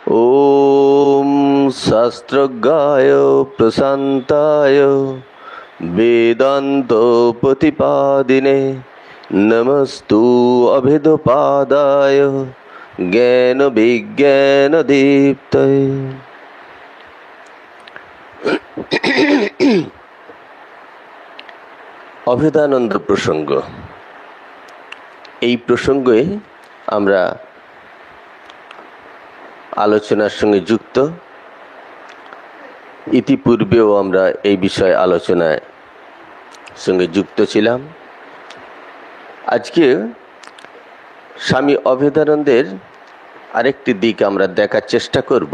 ॐ शास्त्रज्ञाय प्रशान्ताय वेदान्तप्रतिपादिने नमस्तु अभिधपादाय জ্ঞানবিজ্ঞানদীপ্তয়ে। অভেদানন্দ প্রসঙ্গ। এই প্রসঙ্গে আমরা আলোচনার সঙ্গে যুক্ত। ইতিপূর্বেও আমরা এই বিষয়ে আলোচনায় সঙ্গে যুক্ত ছিলাম। আজকে স্বামী অভেদানন্দের আরেকটি দিক আমরা দেখার চেষ্টা করব।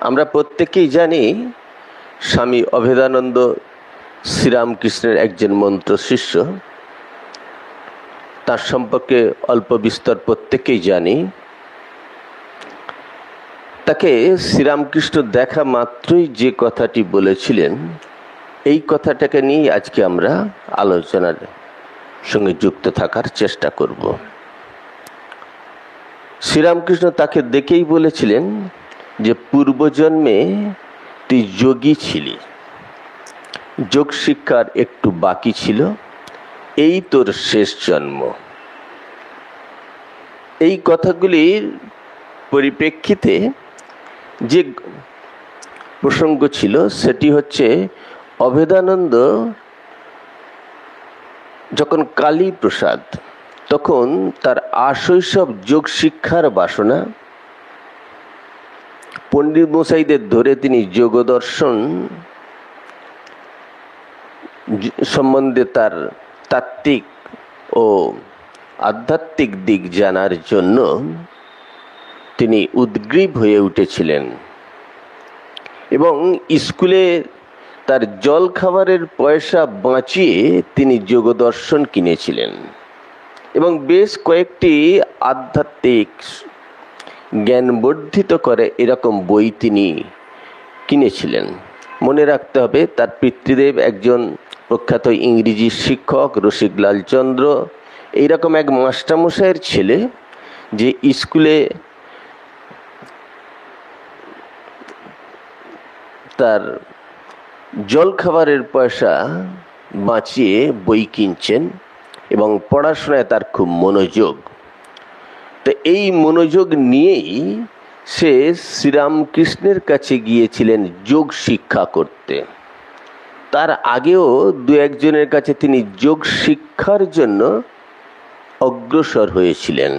আমরা প্রত্যেকেই জানি স্বামী অভেদানন্দ শ্রীরামকৃষ্ণের একজন মন্ত্র শিষ্য। তার সম্পর্কে অল্প বিস্তর প্রত্যেকেই জানি। তাকে শ্রীরামকৃষ্ণ দেখা মাত্রই যে কথাটি বলেছিলেন, এই কথাটাকে নিয়ে আজকে আমরা আলোচনার সঙ্গে যুক্ত থাকার চেষ্টা করব। শ্রীরামকৃষ্ণ তাকে দেখেই বলেছিলেন যে পূর্বজন্মে তুই যোগী ছিলি, যোগ শিক্ষার একটু বাকি ছিল, এই তোর শেষ জন্ম। এই কথাগুলির পরিপ্রেক্ষিতে যে প্রসঙ্গ ছিল সেটি হচ্ছে অভেদানন্দ যখন কালী প্রসাদ, তখন তার আশৈশব যোগ শিক্ষার বাসনা, পণ্ডিত মশাইদের ধরে তিনি যোগ দর্শন সম্বন্ধে তার তাত্ত্বিক ও আধ্যাত্মিক দিক জানার জন্য তিনি উদ্গ্রীব হয়ে উঠেছিলেন এবং স্কুলে তার জল খাবারের পয়সা বাঁচিয়ে তিনি যোগ দর্শন কিনেছিলেন এবং বেশ কয়েকটি আধ্যাত্মিক জ্ঞান বর্ধিত করে এরকম বই তিনি কিনেছিলেন। মনে রাখতে হবে তার পিতৃদেব একজন প্রখ্যাত ইংরেজি শিক্ষক রসিকলাল চন্দ্র, এইরকম এক মাস্টারমশাইয়ের ছেলে যে স্কুলে তার জল খাবারের পয়সা বাঁচিয়ে বই কিনছেন এবং পড়াশোনায় তার খুব মনোযোগ। তো এই মনোযোগ নিয়েই সে শ্রীরামকৃষ্ণের কাছে গিয়েছিলেন যোগ শিক্ষা করতে। তার আগেও দু একজনের কাছে তিনি যোগ শিক্ষার জন্য অগ্রসর হয়েছিলেন।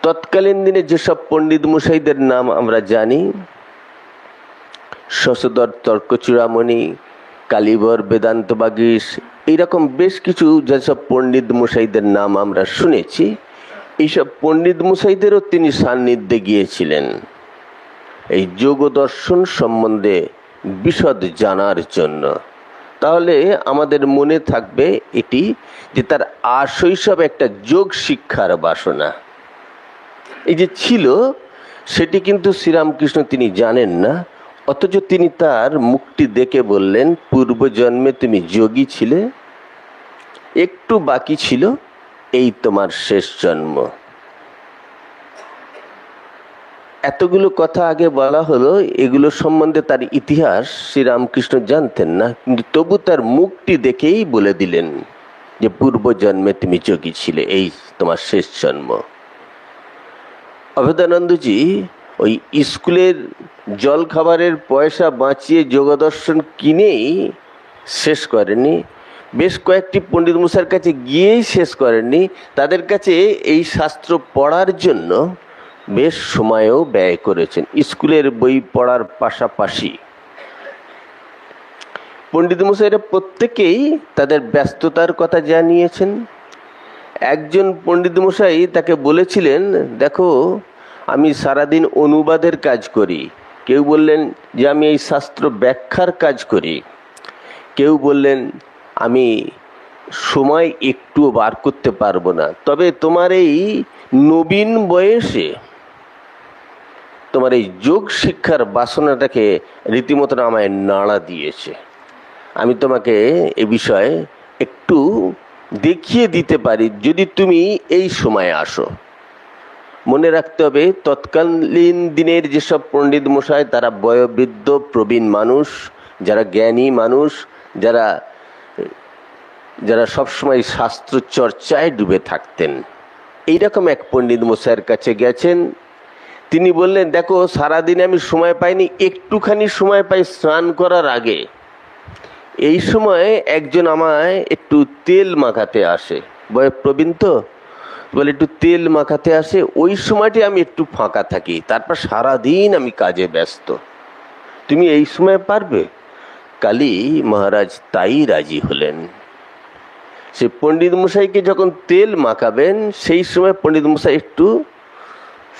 তৎকালীন দিনে যেসব পণ্ডিত মশাইদের নাম আমরা জানি, শশধর তর্কচূড়ামণি, কালীবর বেদান্ত বাগীশ, এইরকম বেশ কিছু যেসব পণ্ডিত মশাইদের নাম আমরা শুনেছি, এইসব পণ্ডিত মশাইদেরও তিনি সান্নিধ্যে গিয়েছিলেন এই যোগ দর্শন সম্বন্ধে বিশদ জানার জন্য। তাহলে আমাদের মনে থাকবে এটি যে তার আশৈশব একটা যোগ শিক্ষার বাসনা এই যে ছিল, সেটি কিন্তু শ্রীরামকৃষ্ণ তিনি জানেন না, অথচ তিনি তার মুখটি দেখে বললেন, পূর্বজন্মে তুমি যোগী ছিলে, একটু বাকি ছিল, এই তোমার শেষ জন্ম। এতগুলো কথা আগে বলা হলো, এগুলো সম্বন্ধে তার ইতিহাস শ্রীরামকৃষ্ণ জানতেন না, কিন্তু তবু তার মুখটি দেখেই বলে দিলেন যে পূর্বজন্মে তুমি যোগী ছিলে, এই তোমার শেষ জন্ম। অভেদানন্দজি ওই স্কুলের জল খাবারের পয়সা বাঁচিয়ে যোগদর্শন কিনেই শেষ করেনি, বেশ কয়েকটি পণ্ডিত মশাইয়ের কাছে গিয়েই শেষ করেননি, তাদের কাছে এই শাস্ত্র পড়ার জন্য বেশ সময়ও ব্যয় করেছেন। স্কুলের বই পড়ার পাশাপাশি পণ্ডিত মশাইরা প্রত্যেকেই তাদের ব্যস্ততার কথা জানিয়েছেন। একজন পণ্ডিত মশাই তাকে বলেছিলেন, দেখো আমি সারাদিন অনুবাদের কাজ করি, কেউ বললেন যে আমি এই শাস্ত্র ব্যাখ্যার কাজ করি, কেউ বললেন আমি সময় একটুও বার করতে পারবো না, তবে তোমার এই নবীন বয়সে তোমার এই যোগ শিক্ষার বাসনাটাকে রীতিমতো আমায় নাড়া দিয়েছে, আমি তোমাকে এ বিষয়ে একটু দেখিয়ে দিতে পারি যদি তুমি এই সময়ে আসো। মনে রাখতে হবে তৎকালীন দিনের যেসব পণ্ডিত মশাই তারা বয়োবৃদ্ধ প্রবীণ মানুষ, যারা জ্ঞানী মানুষ, যারা যারা সবসময় শাস্ত্র চর্চায় ডুবে থাকতেন। এইরকম এক পণ্ডিত মশাইয়ের কাছে গেছেন। তিনি বললেন, দেখো সারাদিনে আমি সময় পাইনি, একটুখানি সময় পাই স্নান করার আগে। এই সময় একজন আমায় একটু তেল মাখাতে আসে, প্রবীণ তো, বলে একটু তেল মাখাতে আসে, ওই সময়টি আমি একটু ফাঁকা থাকি, তারপর সারাদিন আমি কাজে ব্যস্ত, তুমি এই সময় পারবে? কালী মহারাজ তাই রাজি হলেন। সে পণ্ডিত মশাইকে যখন তেল মাখাবেন সেই সময় পণ্ডিত মশাই একটু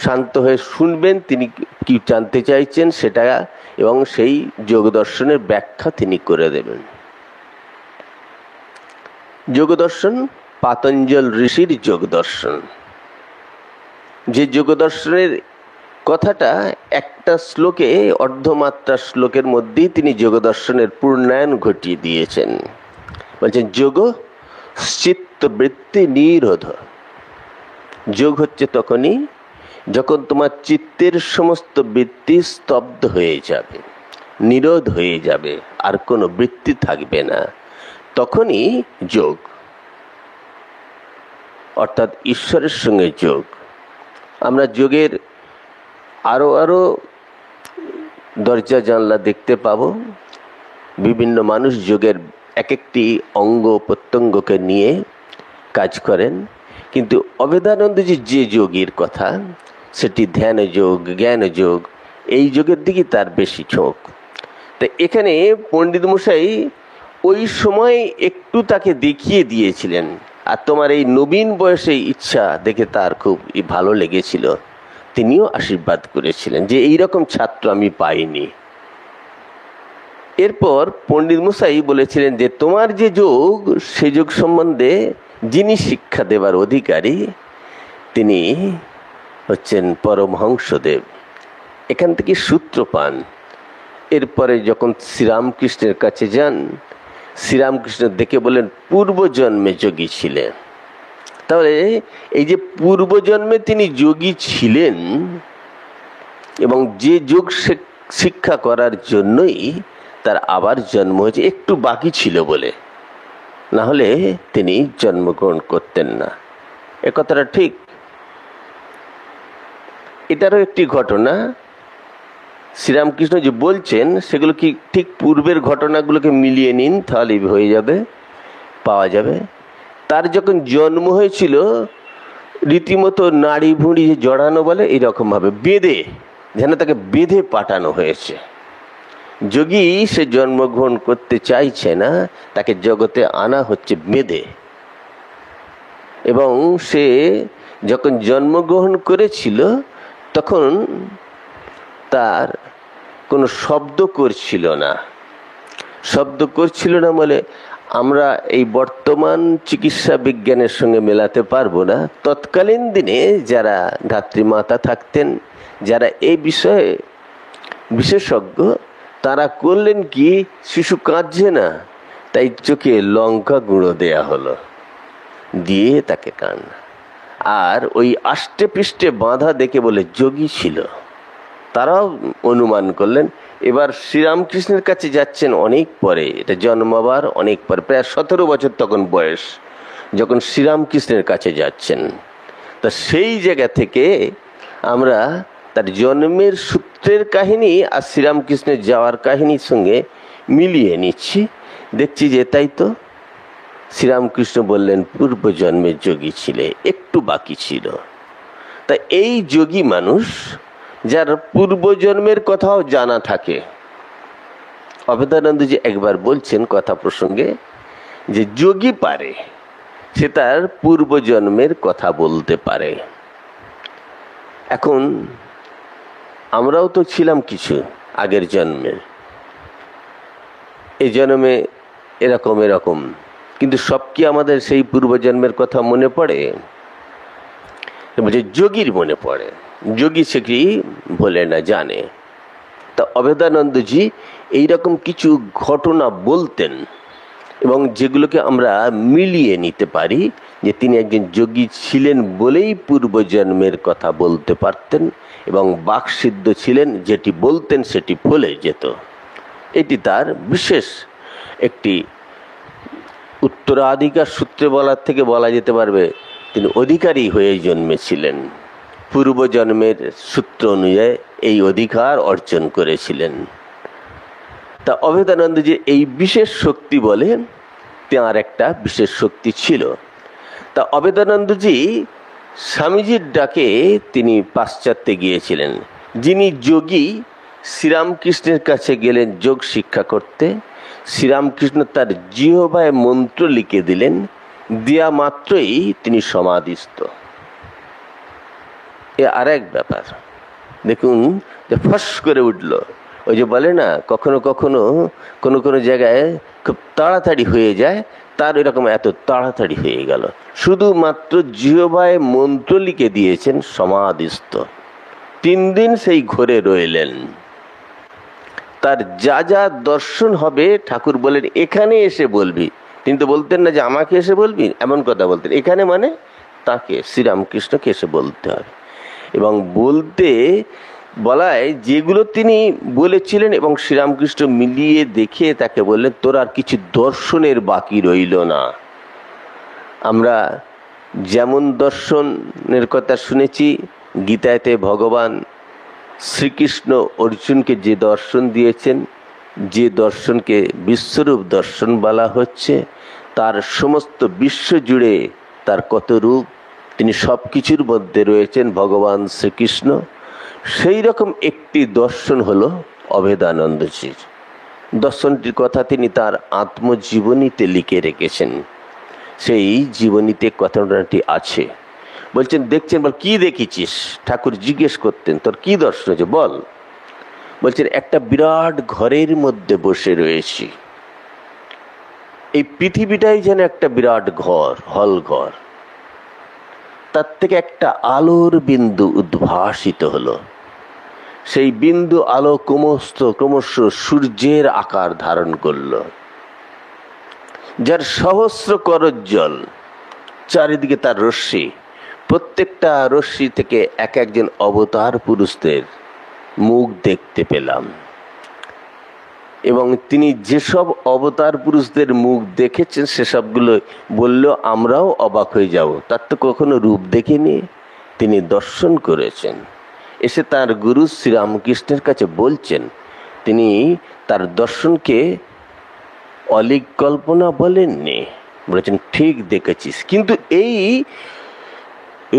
শান্ত হয়ে শুনবেন তিনি কি জানতে চাইছেন সেটা, এবং সেই যোগ দর্শনের ব্যাখ্যা তিনি করে দেবেন। যোগ দর্শন পাতঞ্জল ঋষির যোগ দর্শন, যে যোগ দর্শনের কথাটা একটা শ্লোকে, অর্ধমাত্রা শ্লোকের মধ্যেই তিনি যোগ দর্শনের পূর্ণায়ন ঘটিয়ে দিয়েছেন। বলছেন যোগ চিত্তবৃত্তি নিরোধ। যোগ হচ্ছে তখনই যখন তোমার চিত্তের সমস্ত বৃত্তি স্তব্ধ হয়ে যাবে, নিরোধ হয়ে যাবে, আর কোনো বৃত্তি থাকবে না, তখনই যোগ, অর্থাৎ ঈশ্বরের সঙ্গে যোগ। আমরা যোগের আরো দরজা জানলা দেখতে পাবো। বিভিন্ন মানুষ যোগের এক একটি অঙ্গ প্রত্যঙ্গকে নিয়ে কাজ করেন, কিন্তু অভেদানন্দজি যে যোগীর কথা, সেটি ধ্যান যোগ, জ্ঞান যোগ, এই যোগের দিকে তার বেশি ঝোঁক। তো এখানে পণ্ডিত মশাই ওই সময় একটু তাকে দেখিয়ে দিয়েছিলেন, আর তোমার এই নবীন বয়সে ইচ্ছা দেখে তার খুব ভালো লেগেছিল। তিনিও আশীর্বাদ করেছিলেন যে এইরকম ছাত্র আমি পাইনি। এরপর পণ্ডিত মশাই বলেছিলেন যে তোমার যে যোগ, সে যোগ সম্বন্ধে যিনি শিক্ষা দেবার অধিকারী তিনি হচ্ছেন পরমহংসদেব। এখান থেকে সূত্র পান। এরপরে যখন শ্রীরামকৃষ্ণের কাছে যান, শ্রীরামকৃষ্ণ দেখে বলেন পূর্বজন্মে যোগী ছিলেন। তাহলে এই যে পূর্বজন্মে তিনি যোগী ছিলেন এবং যে যোগ শিক্ষা করার জন্যই তার আবার জন্ম হয়েছে, একটু বাকি ছিল বলে, না হলে তিনি জন্মগ্রহণ করতেন না। এ কথাটা ঠিক। এটারও একটি ঘটনা শ্রীরামকৃষ্ণ যে বলছেন সেগুলো কি ঠিক পূর্বের ঘটনাগুলোকে মিলিয়ে নিন, তাহলে হয়ে যাবে, পাওয়া যাবে। তার যখন জন্ম হয়েছিল রীতিমতো নাড়ি ভুঁড়ি জড়ানো বলে, এইরকম ভাবে বেঁধে, যেন তাকে বেঁধে পাঠানো হয়েছে। যোগী সে জন্মগ্রহণ করতে চাইছে না, তাকে জগতে আনা হচ্ছে বেঁধে। এবং সে যখন জন্মগ্রহণ করেছিল তখন তার কোনো শব্দ করছিল না। শব্দ করছিল না বলে আমরা এই বর্তমান চিকিৎসা বিজ্ঞানের সঙ্গে মেলাতে পারবো না। তৎকালীন দিনে যারা ধাত্রীমাতা থাকতেন, যারা এই বিষয়ে বিশেষজ্ঞ, তারা করলেন কি, শিশু কাঁদছে না, তাই চোখে লঙ্কা গুঁড়ো দেয়া হলো, দিয়ে তাকে কান্না। আর ওই আষ্টে পৃষ্ঠে বাঁধা দেখে বলে যোগী ছিল। তারাও অনুমান করলেন। এবার শ্রীরামকৃষ্ণের কাছে যাচ্ছেন অনেক পরে, এটা জন্মাবার অনেক পরে, প্রায় 17 বছর তখন বয়স, যখন শ্রীরামকৃষ্ণের কাছে যাচ্ছেন। তা সেই জায়গা থেকে আমরা তার জন্মের সূত্রের কাহিনী আর শ্রীরামকৃষ্ণের যাওয়ার কাহিনীর সঙ্গে মিলিয়ে নিচ্ছি, দেখছি যে তাই তো। শ্রীরামকৃষ্ণ বললেন পূর্বজন্মের যোগী ছিলে, একটু বাকি ছিল। তা এই যোগী মানুষ যার পূর্বজন্মের কথাও জানা থাকে। অভেদানন্দজি একবার বলছেন কথা প্রসঙ্গে যে যোগী পারে, সে তার পূর্বজন্মের কথা বলতে পারে। এখন আমরাও তো ছিলাম কিছু আগের জন্মে, এই জন্মে এরকম, কিন্তু সব কি আমাদের সেই পূর্বজন্মের কথা মনে পড়ে? বলছে যোগীর মনে পড়ে, যোগী সে কি ভোলে না, জানে। তা অভেদানন্দজি এইরকম কিছু ঘটনা বলতেন। এবং যেগুলোকে আমরা মিলিয়ে নিতে পারি যে তিনি একজন যোগী ছিলেন বলেই পূর্বজন্মের কথা বলতে পারতেন এবং বাকসিদ্ধ ছিলেন, যেটি বলতেন সেটি ফলে যেত। এটি তার বিশেষ একটি উত্তরাধিকার সূত্রে বলার থেকে বলা যেতে পারবে তিনি অধিকারী হয়ে জন্মেছিলেন, পূর্বজন্মের সূত্র অনুযায়ী এই অধিকার অর্জন করেছিলেন। তা অভেদানন্দজির এই বিশেষ শক্তি বলে তাঁর একটা বিশেষ শক্তি ছিল। তা অভেদানন্দজি স্বামীজির ডাকে তিনি পাশ্চাত্যে গিয়েছিলেন। যিনি যোগী শ্রীরামকৃষ্ণের কাছে গেলেন যোগ শিক্ষা করতে। শ্রীরামকৃষ্ণ তার জিহ্বায় মন্ত্র লিখে দিলেন, দেয়া মাত্রই তিনি সমাধিস্থ। এ আর এক ব্যাপার দেখুন, যে ফস করে উঠল। ওই যে বলে না, কখনো কখনো কোনো কোনো জায়গায় খুব তাড়াতাড়ি হয়ে যায়, তার এরকম এত তাড়াতাড়ি হয়ে গেল। শুধুমাত্র জিহ্বায় মন্ত্র লিখে দিয়েছেন, সমাধিস্থ। 3 দিন সেই ঘরে রইলেন। তার যা যা দর্শন হবে ঠাকুর বলেন এখানে এসে বলবি। তিনি তো বলতেন না যে আমাকে এসে বলবি, এমন কথা বলতেন। এখানে মানে তাকে, শ্রীরামকৃষ্ণকে এসে বলতে হবে। এবং বলতে বলায় যেগুলো তিনি বলেছিলেন এবং শ্রীরামকৃষ্ণ মিলিয়ে দেখে তাকে বললেন, তোর আর কিছু দর্শনের বাকি রইল না। আমরা যেমন দর্শনের কথা শুনেছি, গীতাতে ভগবান শ্রীকৃষ্ণ অর্জুনকে যে দর্শন দিয়েছেন, যে দর্শনকে বিশ্বরূপ দর্শন বলা হচ্ছে, তার সমস্ত বিশ্ব জুড়ে তার কত রূপ, তিনি সব কিছুর মধ্যে রয়েছেন ভগবান শ্রীকৃষ্ণ। সেই রকম একটি দর্শন হলো অভেদানন্দজির। দর্শনটির কথা তিনি তার আত্মজীবনীতে লিখে রেখেছেন। সেই জীবনীতে কথাটি আছে। বলছেন, দেখছেন, বল কি দেখেছিস? ঠাকুর জিজ্ঞেস করতেন, তোর কি দর্শন হয়েছে বল। বলছেন, একটা বিরাট ঘরের মধ্যে বসে রয়েছি। এই পৃথিবীটাই যেন একটা বিরাট ঘর, হল ঘর। তার থেকে একটা আলোর বিন্দু উদ্ভাসিত হলো। সেই বিন্দু আলো ক্রমশ সূর্যের আকার ধারণ করল, যার সহস্র করোজ্জ্বল, চারিদিকে তার রশ্মি। প্রত্যেকটা রশ্মি থেকে এক একজন অবতার পুরুষদের মুখ দেখতে পেলাম। এবং তিনি যেসব অবতার পুরুষদের মুখ দেখেছেন সেসবগুলো বললেও আমরাও অবাক হয়ে যাব। তার তো কখনো রূপ দেখিনি, তিনি দর্শন করেছেন। এসে তার গুরু শ্রীরামকৃষ্ণের কাছে বলছেন, তিনি তার দর্শনকে অলিক কল্পনা বলেননি, বলেছেন ঠিক দেখেছিস। কিন্তু এই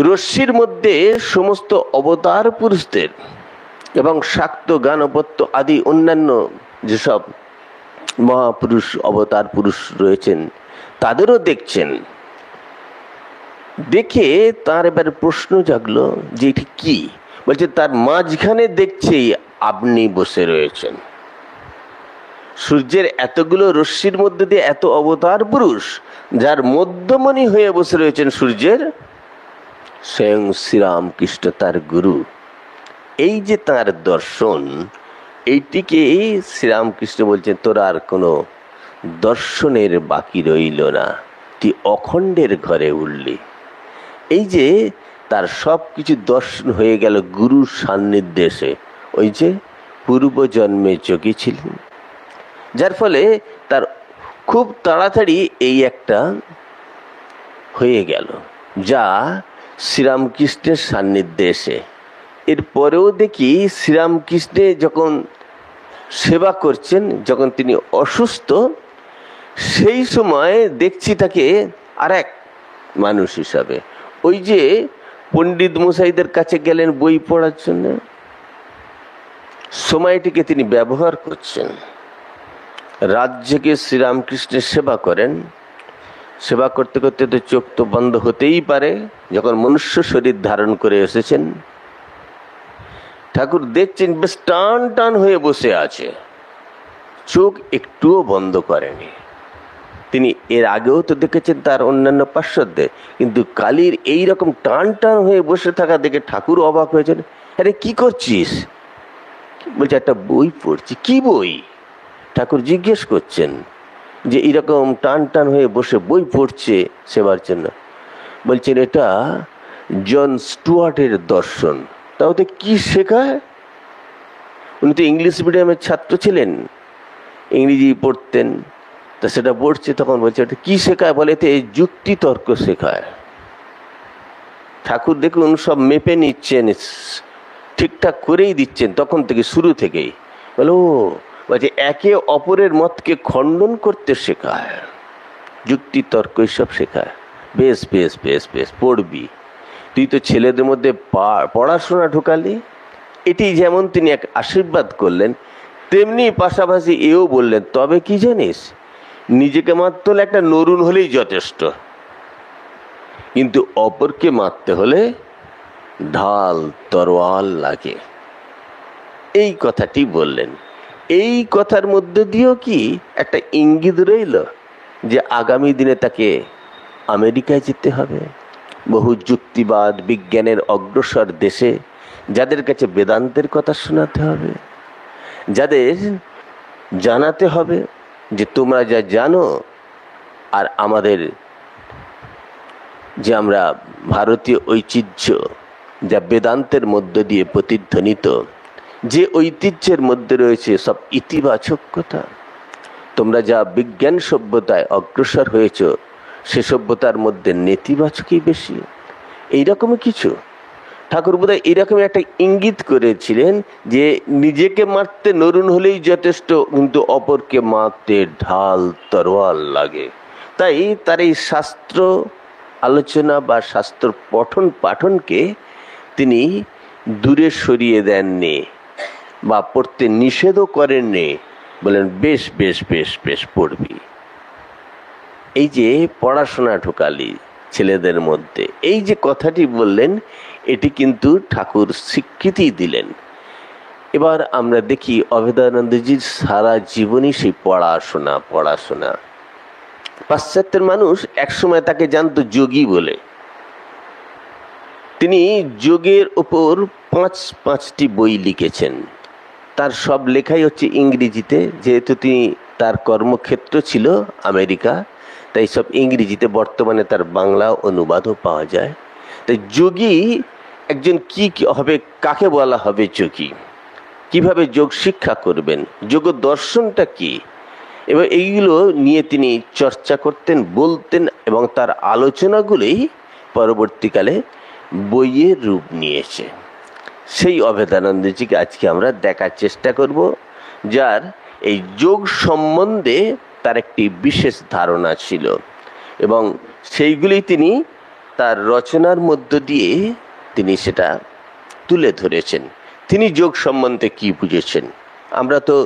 রশ্মির মধ্যে সমস্ত অবতার পুরুষদের এবং শাক্ত গানপত্য আদি অন্যান্য যেসব মহাপুরুষ অবতার পুরুষ রয়েছেন তাদেরও দেখছেন। দেখে তার এবার প্রশ্ন জাগলো যে এটি কি। বলছে, তার মাঝখানে দেখছি আপনি বসে রয়েছেন। সূর্যের এতগুলো রশ্মির মধ্যে দিয়ে এত অবতার পুরুষ, যার মধ্যমণি হয়ে বসে রয়েছেন সূর্যের স্বয়ং শ্রীরামকৃষ্ণ, তার গুরু। এই যে তার দর্শন, এইটিকে শ্রীরামকৃষ্ণ বলছেন, তোর আর কোনো দর্শনের বাকি রইল না, তুই অখণ্ডের ঘরে উঠলি। এই যে তার সব কিছু দর্শন হয়ে গেল গুরুর সান্নিধ্যে। ওই যে পূর্বজন্মে যোগী ছিলেন, যার ফলে তার খুব তাড়াতাড়ি এই একটা হয়ে গেল, যা শ্রীরামকৃষ্ণের সান্নিধ্যে এসে। এরপরেও দেখি শ্রীরামকৃষ্ণে যখন সেবা করছেন, যখন তিনি অসুস্থ, সেই সময় দেখছি তাকে আর এক মানুষ হিসাবে। ওই যে পণ্ডিত মশাইদের কাছে গেলেন বই পড়ার জন্য, সময়টিকে তিনি ব্যবহার করছেন। রাজ্যকে শ্রীরামকৃষ্ণের সেবা করেন। সেবা করতে করতে তো চোখ তো বন্ধ হতেই পারে, যখন মনুষ্য শরীর ধারণ করে এসেছেন। ঠাকুর দেখছেন বেশ টান টান হয়ে বসে আছে, চোখ একটুও বন্ধ করেনি। তিনি এর আগেও তো দেখেছেন তার অন্যান্য পার্শ্বদের, কিন্তু কালীর এই রকম টান টান হয়ে বসে থাকা দেখে ঠাকুর অবাক হয়েছেন। আরে কি করছিস? বলছে, একটা বই পড়ছি। কি বই? ঠাকুর জিজ্ঞেস করছেন। যে এরকম টান টান হয়ে বসে বই পড়ছে সেবার জন্য। বলছেন এটা জন স্টুয়ার্টের দর্শন। তা ওতে কি শেখায়? উনি তো ইংলিশ মিডিয়ামের ছাত্র ছিলেন, ইংরেজি পড়তেন, তা সেটা পড়ছে, তখন বলছে এটা কি শেখায়? বলে এতে যুক্তি তর্ক শেখায়। ঠাকুর দেখুন সব মেপে নিচ্ছেন, ঠিকঠাক করেই দিচ্ছেন তখন থেকে, শুরু থেকেই। বলো বলছে একে অপরের মতকে খণ্ডন করতে শেখায়, যুক্তি তর্ক সব শেখায়। বেশ বেশ বেশ বেশ পড়বি, তুই তো ছেলেদের মধ্যে পড়াশোনা ঢোকালি। এটি যেমন তিনি এক আশীর্বাদ করলেন, তেমনি পাশাপাশি এও বললেন তবে কি জানিস, নিজেকে মারতে হলে একটা নরুন হলেই যথেষ্ট, কিন্তু অপরকে মারতে হলে ঢাল তরোয়াল লাগে। এই কথাটি বললেন। এই কথার মধ্যে দিয়েও কি একটা ইঙ্গিত রইল যে আগামী দিনে তাকে আমেরিকায় যেতে হবে, বহু যুক্তিবাদ বিজ্ঞানের অগ্রসর দেশে, যাদের কাছে বেদান্তের কথা শোনাতে হবে, যাদের জানাতে হবে যে তোমরা যা জানো আর আমাদের যে আমরা ভারতীয় ঐতিহ্য যা বেদান্তের মধ্য দিয়ে প্রতিধ্বনিত, যে ঐতিহ্যের মধ্যে রয়েছে সব ইতিবাচক কথা, তোমরা যা বিজ্ঞান সভ্যতায় অগ্রসর হয়েছ সে সভ্যতার মধ্যে নেতিবাচকই বেশি, এইরকমই কিছু। ঠাকুর বোধহয় এরকম একটা ইঙ্গিত করেছিলেন যে নিজেকে মারতে নরুন হলেই যথেষ্ট, কিন্তু অপরকে মারতে ঢাল তরোয়াল লাগে। তাই তার এই শাস্ত্র আলোচনা বা শাস্ত্র পঠন পাঠনকে তিনি দূরে সরিয়ে দেননি বা পড়তে নিষেধও করেননি, বলেন বেশ বেশ বেশ বেশ পড়বি। এই যে পড়াশোনা ঢোকালি ছেলেদের মধ্যে, এই যে কথাটি বললেন, এটি কিন্তু ঠাকুর স্বীকৃতি দিলেন। এবার আমরা দেখি অভেদানন্দজির সারা জীবনই সেই পড়াশোনা পড়াশোনা। পাশ্চাত্যের মানুষ একসময় তাকে জানতো যোগী বলে। তিনি যোগের উপর পাঁচটি বই লিখেছেন। তার সব লেখাই হচ্ছে ইংরেজিতে, যেহেতু তিনি তার কর্মক্ষেত্র ছিল আমেরিকা, তাই সব ইংরেজিতে। বর্তমানে তার বাংলা অনুবাদও পাওয়া যায়। তাই যোগী একজন কি হবে, কাকে বলা হবে যোগী, কিভাবে যোগ শিক্ষা করবেন, যোগ দর্শনটা কি, এবার এইগুলো নিয়ে তিনি চর্চা করতেন, বলতেন, এবং তার আলোচনাগুলোই পরবর্তীকালে বইয়ের রূপ নিয়েছে। সেই অভেদানন্দজিকে আজকে আমরা দেখার চেষ্টা করব, যার এই যোগ সম্বন্ধে তার একটি বিশেষ ধারণা ছিল এবং সেইগুলি তিনি তার রচনার মধ্য দিয়ে তিনি সেটা তুলে ধরেছেন। তিনি যোগ সম্বন্ধে কি বুঝেছেন? আমরা তো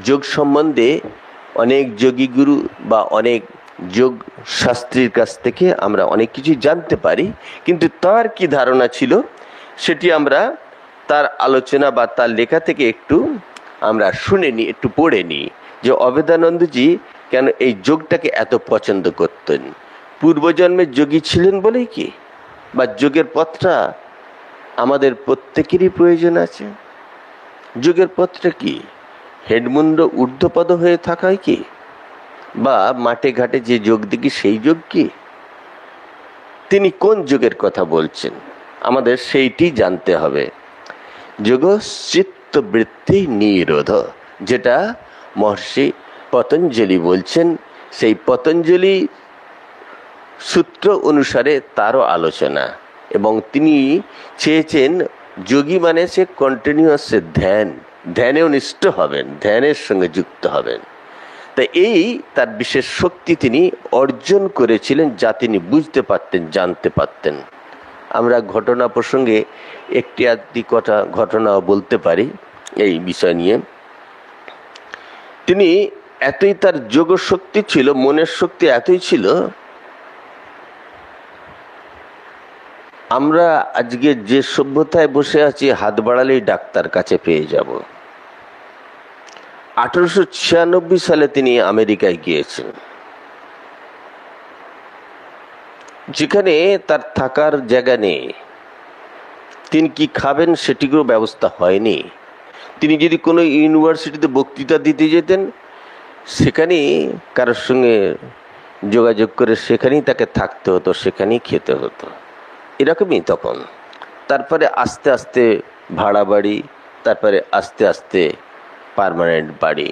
যোগ সম্বন্ধে অনেক যোগী গুরু বা অনেক যোগ শাস্ত্রীর কাছ থেকে আমরা অনেক কিছু জানতে পারি, কিন্তু তার কি ধারণা ছিল সেটি আমরা তার আলোচনা বা তার লেখা থেকে একটু আমরা শুনে নিই, একটু পড়ে নিই যে অভেদানন্দজি কেন এই যোগটাকে এত পছন্দ করতেন। পূর্বজন্মের যোগী ছিলেন বলেই কি, বা যোগের পথটা আমাদের প্রত্যেকেরই প্রয়োজন আছে? যোগের পথটা কি হেডমুন্ড ঊর্ধ্বপদ হয়ে থাকাই কি, বা মাঠে ঘাটে যে যোগ দেখি সেই যোগ কি? তিনি কোন যোগের কথা বলছেন আমাদের সেইটি জানতে হবে। যোগ চিত্তবৃত্তি নিরোধ, যেটা মহর্ষি পতঞ্জলি বলছেন, সেই পতঞ্জলি সূত্র অনুসারে তারও আলোচনা। এবং তিনি চেয়েছেন যোগী মানে সে কন্টিনিউয়াস ধ্যানেও নিষ্ঠ হবেন, ধ্যানের সঙ্গে যুক্ত হবেন। তাই এই তার বিশেষ শক্তি তিনি অর্জন করেছিলেন, যা তিনি বুঝতে পারতেন, জানতে পারতেন। আমরা ঘটনা প্রসঙ্গে একটি আধটি কথা ঘটনা বলতে পারি এই বিষয় নিয়ে। তিনি এতই তার যোগ শক্তি ছিল, মনের শক্তি এতই ছিল, আমরা আজকে যে সভ্যতায় বসে আছি হাত বাড়ালেই ডাক্তার কাছে পেয়ে যাব। 1896 সালে তিনি আমেরিকায় গিয়েছেন, যেখানে তার থাকার জায়গা নেই, তিনি কি খাবেন সেটিরও ব্যবস্থা হয়নি। তিনি যদি কোনো ইউনিভার্সিটিতে বক্তৃতা দিতে যেতেন, সেখানেই কারোর সঙ্গে যোগাযোগ করে সেখানেই তাকে থাকতে হতো, সেখানেই খেতে হতো। এরকমই তখন। তারপরে আস্তে আস্তে ভাড়া বাড়ি, তারপরে আস্তে আস্তে পার্মানেন্ট বাড়ি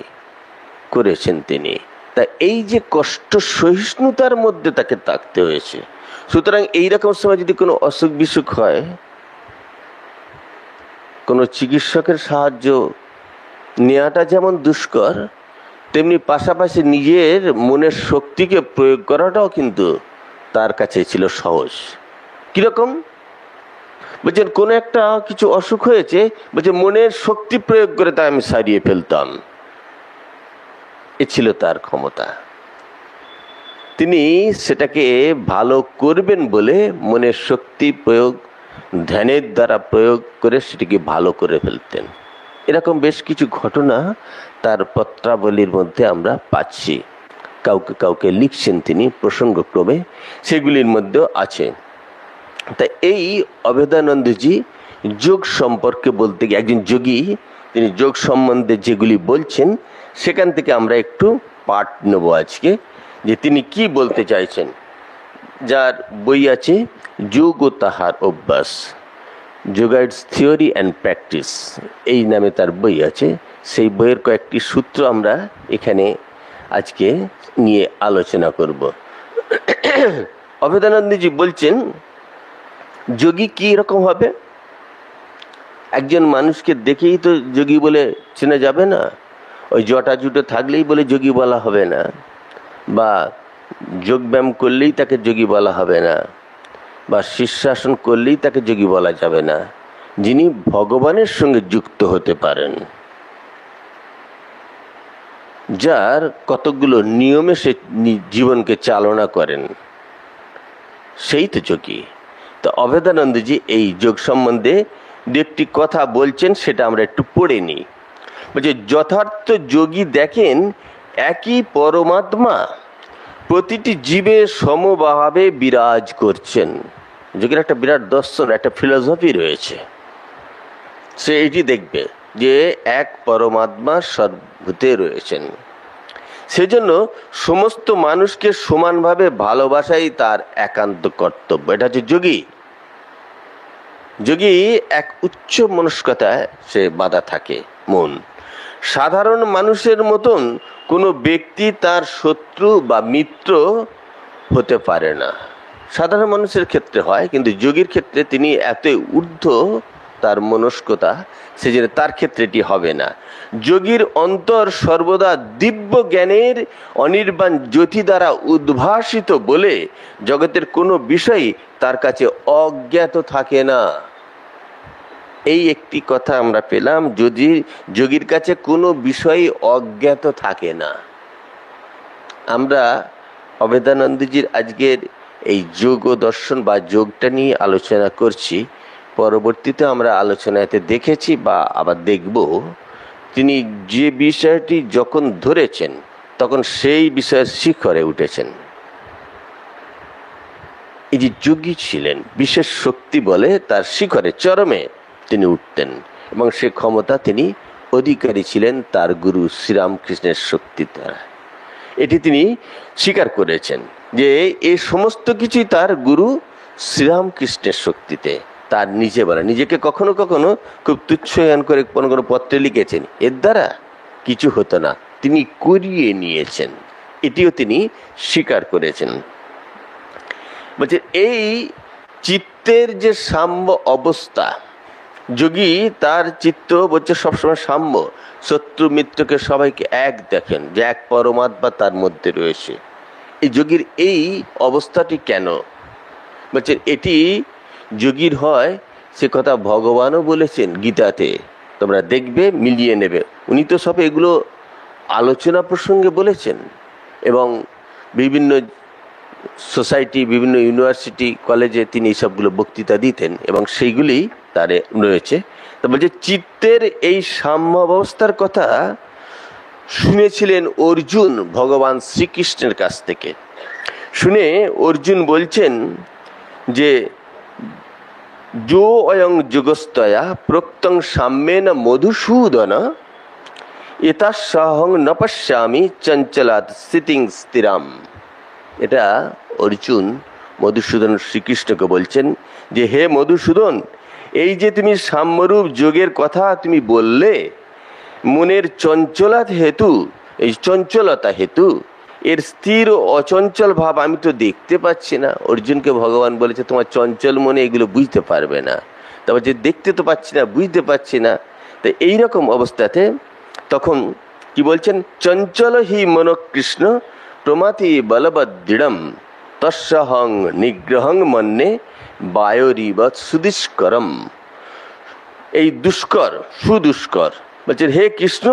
করেছেন তিনি। তা এই যে কষ্ট সহিষ্ণুতার মধ্যে তাকে থাকতে হয়েছে। সুতরাং এইরকম সময় যদি কোনো অসুখ বিসুখ হয়, কোনো চিকিৎসকের সাহায্য নেওয়াটা যেমন দুষ্কর, তেমনি পাশাপাশি নিজের মনের শক্তিকে প্রয়োগ করাটাও কিন্তু তার কাছে ছিল সহজ। কিরকম? বলছেন কোনো একটা কিছু অসুখ হয়েছে, বলছে মনের শক্তি প্রয়োগ করে তা আমি সারিয়ে ফেলতাম। এ ছিল তার ক্ষমতা। তিনি সেটাকে ভালো করবেন বলে মনের শক্তি প্রয়োগ, ধ্যানের দ্বারা প্রয়োগ করে সেটিকে ভালো করে ফেলতেন। এরকম বেশ কিছু ঘটনা তার পত্রাবলীর মধ্যে আমরা পাচ্ছি। কাউকে কাউকে লিখছেন তিনি প্রসঙ্গক্রমে, সেগুলির মধ্যেও আছে। তা এই অভেদানন্দজি যোগ সম্পর্কে বলতে গিয়ে, একজন যোগী, তিনি যোগ সম্বন্ধে যেগুলি বলছেন সেখান থেকে আমরা একটু পাঠ নেব আজকে, যে তিনি কি বলতে চাইছেন। যার বই আছে যোগ ও তাহার অভ্যাস, যোগাইডস থিওরি অ্যান্ড প্র্যাকটিস, এই নামে তার বই আছে। সেই বইয়ের কয়েকটি সূত্র আমরা এখানে আজকে নিয়ে আলোচনা করব। অভেদানন্দজি বলছেন যোগী কি রকম হবে। একজন মানুষকে দেখেই তো যোগী বলে চেনা যাবে না। ওই জটা জুটো থাকলেই বলে যোগী বলা হবে না, বা যোগব্যায়াম করলেই তাকে যোগী বলা হবে না, বা শীর্ষাসন করলেই তাকে যোগী বলা যাবে না। যিনি ভগবানের সঙ্গে যুক্ত হতে পারেন, যার কতগুলো নিয়মে সে জীবনকে চালনা করেন, সেই তো যোগী। তো অভেদানন্দজি এই যোগ সম্বন্ধে দু একটি কথা বলছেন, সেটা আমরা একটু পড়ে নিই। বলছে যথার্থ যোগী দেখেন একই পরমাত্মা প্রতিটি জীবে সমভাবে বিরাজ করছেন। যোগীর একটা বিরাট দর্শন, একটা ফিলোসফি রয়েছে। সে এটি দেখবে যে এক পরমাত্মা সর্বভূতে রয়েছেন। সেজন্য সমস্ত মানুষকে সমানভাবে ভালোবাসাই তার একান্ত কর্তব্য। এটা হচ্ছে যোগী। যোগী এক উচ্চ মনস্কতায় সে বাঁধা থাকে মন। সাধারণ মানুষের মতন কোনো ব্যক্তি তার শত্রু বা মিত্র হতে পারে না। সাধারণ মানুষের ক্ষেত্রে হয়, কিন্তু যোগীর ক্ষেত্রে তিনি এতই ঊর্ধ্ব তার মনস্কতা, সেজন্য তার ক্ষেত্রে এটি হবে না। যোগীর অন্তর সর্বদা দিব্য জ্ঞানের অনির্বাণ জ্যোতি দ্বারা উদ্ভাসিত বলে জগতের কোনো বিষয় তার কাছে অজ্ঞাত থাকে না। এই একটি কথা আমরা পেলাম, যদি যোগীর কাছে কোনো বিষয় অজ্ঞাত থাকে না। আমরা অভেদানন্দজির আজকের এই যোগ ও দর্শন বা যোগটা নিয়ে আলোচনা করছি। পরবর্তীতে আমরা আলোচনাতে দেখেছি বা আবার দেখব, তিনি যে বিষয়টি যখন ধরেছেন তখন সেই বিষয়ের শিখরে উঠেছেন। এই যে যোগী ছিলেন, বিশেষ শক্তি বলে তার শিখরে চরমে তিনি উঠতেন, এবং সে ক্ষমতা তিনি অধিকারী ছিলেন তার গুরু শ্রীরামকৃষ্ণের শক্তি দ্বারা। এটি তিনি স্বীকার করেছেন যে এই সমস্ত কিছুই তার গুরু শ্রীরামকৃষ্ণের শক্তিতে। তার নিজে বলা, নিজেকে কখনো কখনো খুব তুচ্ছয়ান করে কোনো কোনো পত্রে লিখেছেন, এর দ্বারা কিছু হতো না, তিনি করিয়ে নিয়েছেন, এটিও তিনি স্বীকার করেছেন। বলছে এই চিত্তের যে সাম্য অবস্থা, যোগী তার চিত্ত বলছে সবসময় সাম্য, শত্রু মিত্রকে সবাইকে এক দেখেন, যে এক পরমাত্মা তার মধ্যে রয়েছে। এই যোগীর এই অবস্থাটি কেন বলছেন, এটি যোগীর হয়, সে কথা ভগবানও বলেছেন গীতাতে, তোমরা দেখবে মিলিয়ে নেবে। উনি তো সব এগুলো আলোচনা প্রসঙ্গে বলেছেন, এবং বিভিন্ন সোসাইটি, বিভিন্ন ইউনিভার্সিটি, কলেজে তিনি সবগুলো বক্তৃতা দিতেন, এবং সেইগুলি তার রয়েছে। তো বলছে চিত্তের এই সাম্যাবস্থার কথা শুনেছিলেন অর্জুন ভগবান শ্রীকৃষ্ণের কাছ থেকে। শুনে অর্জুন বলছেন যে যো অয়ং যোগস্তয়া প্রক্তং সাম্যেন মধুসূদন এতাসহং ন পশ্যামি চঞ্চলাৎ স্থিতিং স্থিরাম। এটা অর্জুন মধুসূদন শ্রীকৃষ্ণকে বলছেন যে হে মধুসূদন, এই যে তুমি সাম্যরূপ যোগের কথা তুমি বললে, মনের চঞ্চলতা হেতু, এই চঞ্চলতা হেতু এর স্থির ও অচঞ্চল ভাব আমি তো দেখতে পাচ্ছি না। অর্জুনকে ভগবান বলেছে তোমার চঞ্চল মনে এগুলো বুঝতে পারবে না। তারপর যে দেখতে তো পাচ্ছি না, বুঝতে পাচ্ছি না, তো এইরকম অবস্থাতে তখন কি বলছেন, চঞ্চল হি মন কৃষ্ণ প্রমাতি বলবৎ দৃঢ়ম তস্যহং নিগ্রহং মন্যে বায়োরিবৎ সুদুষ্করম। এই দুষ্কর সুদুষ্কর বলছেন হে কৃষ্ণ,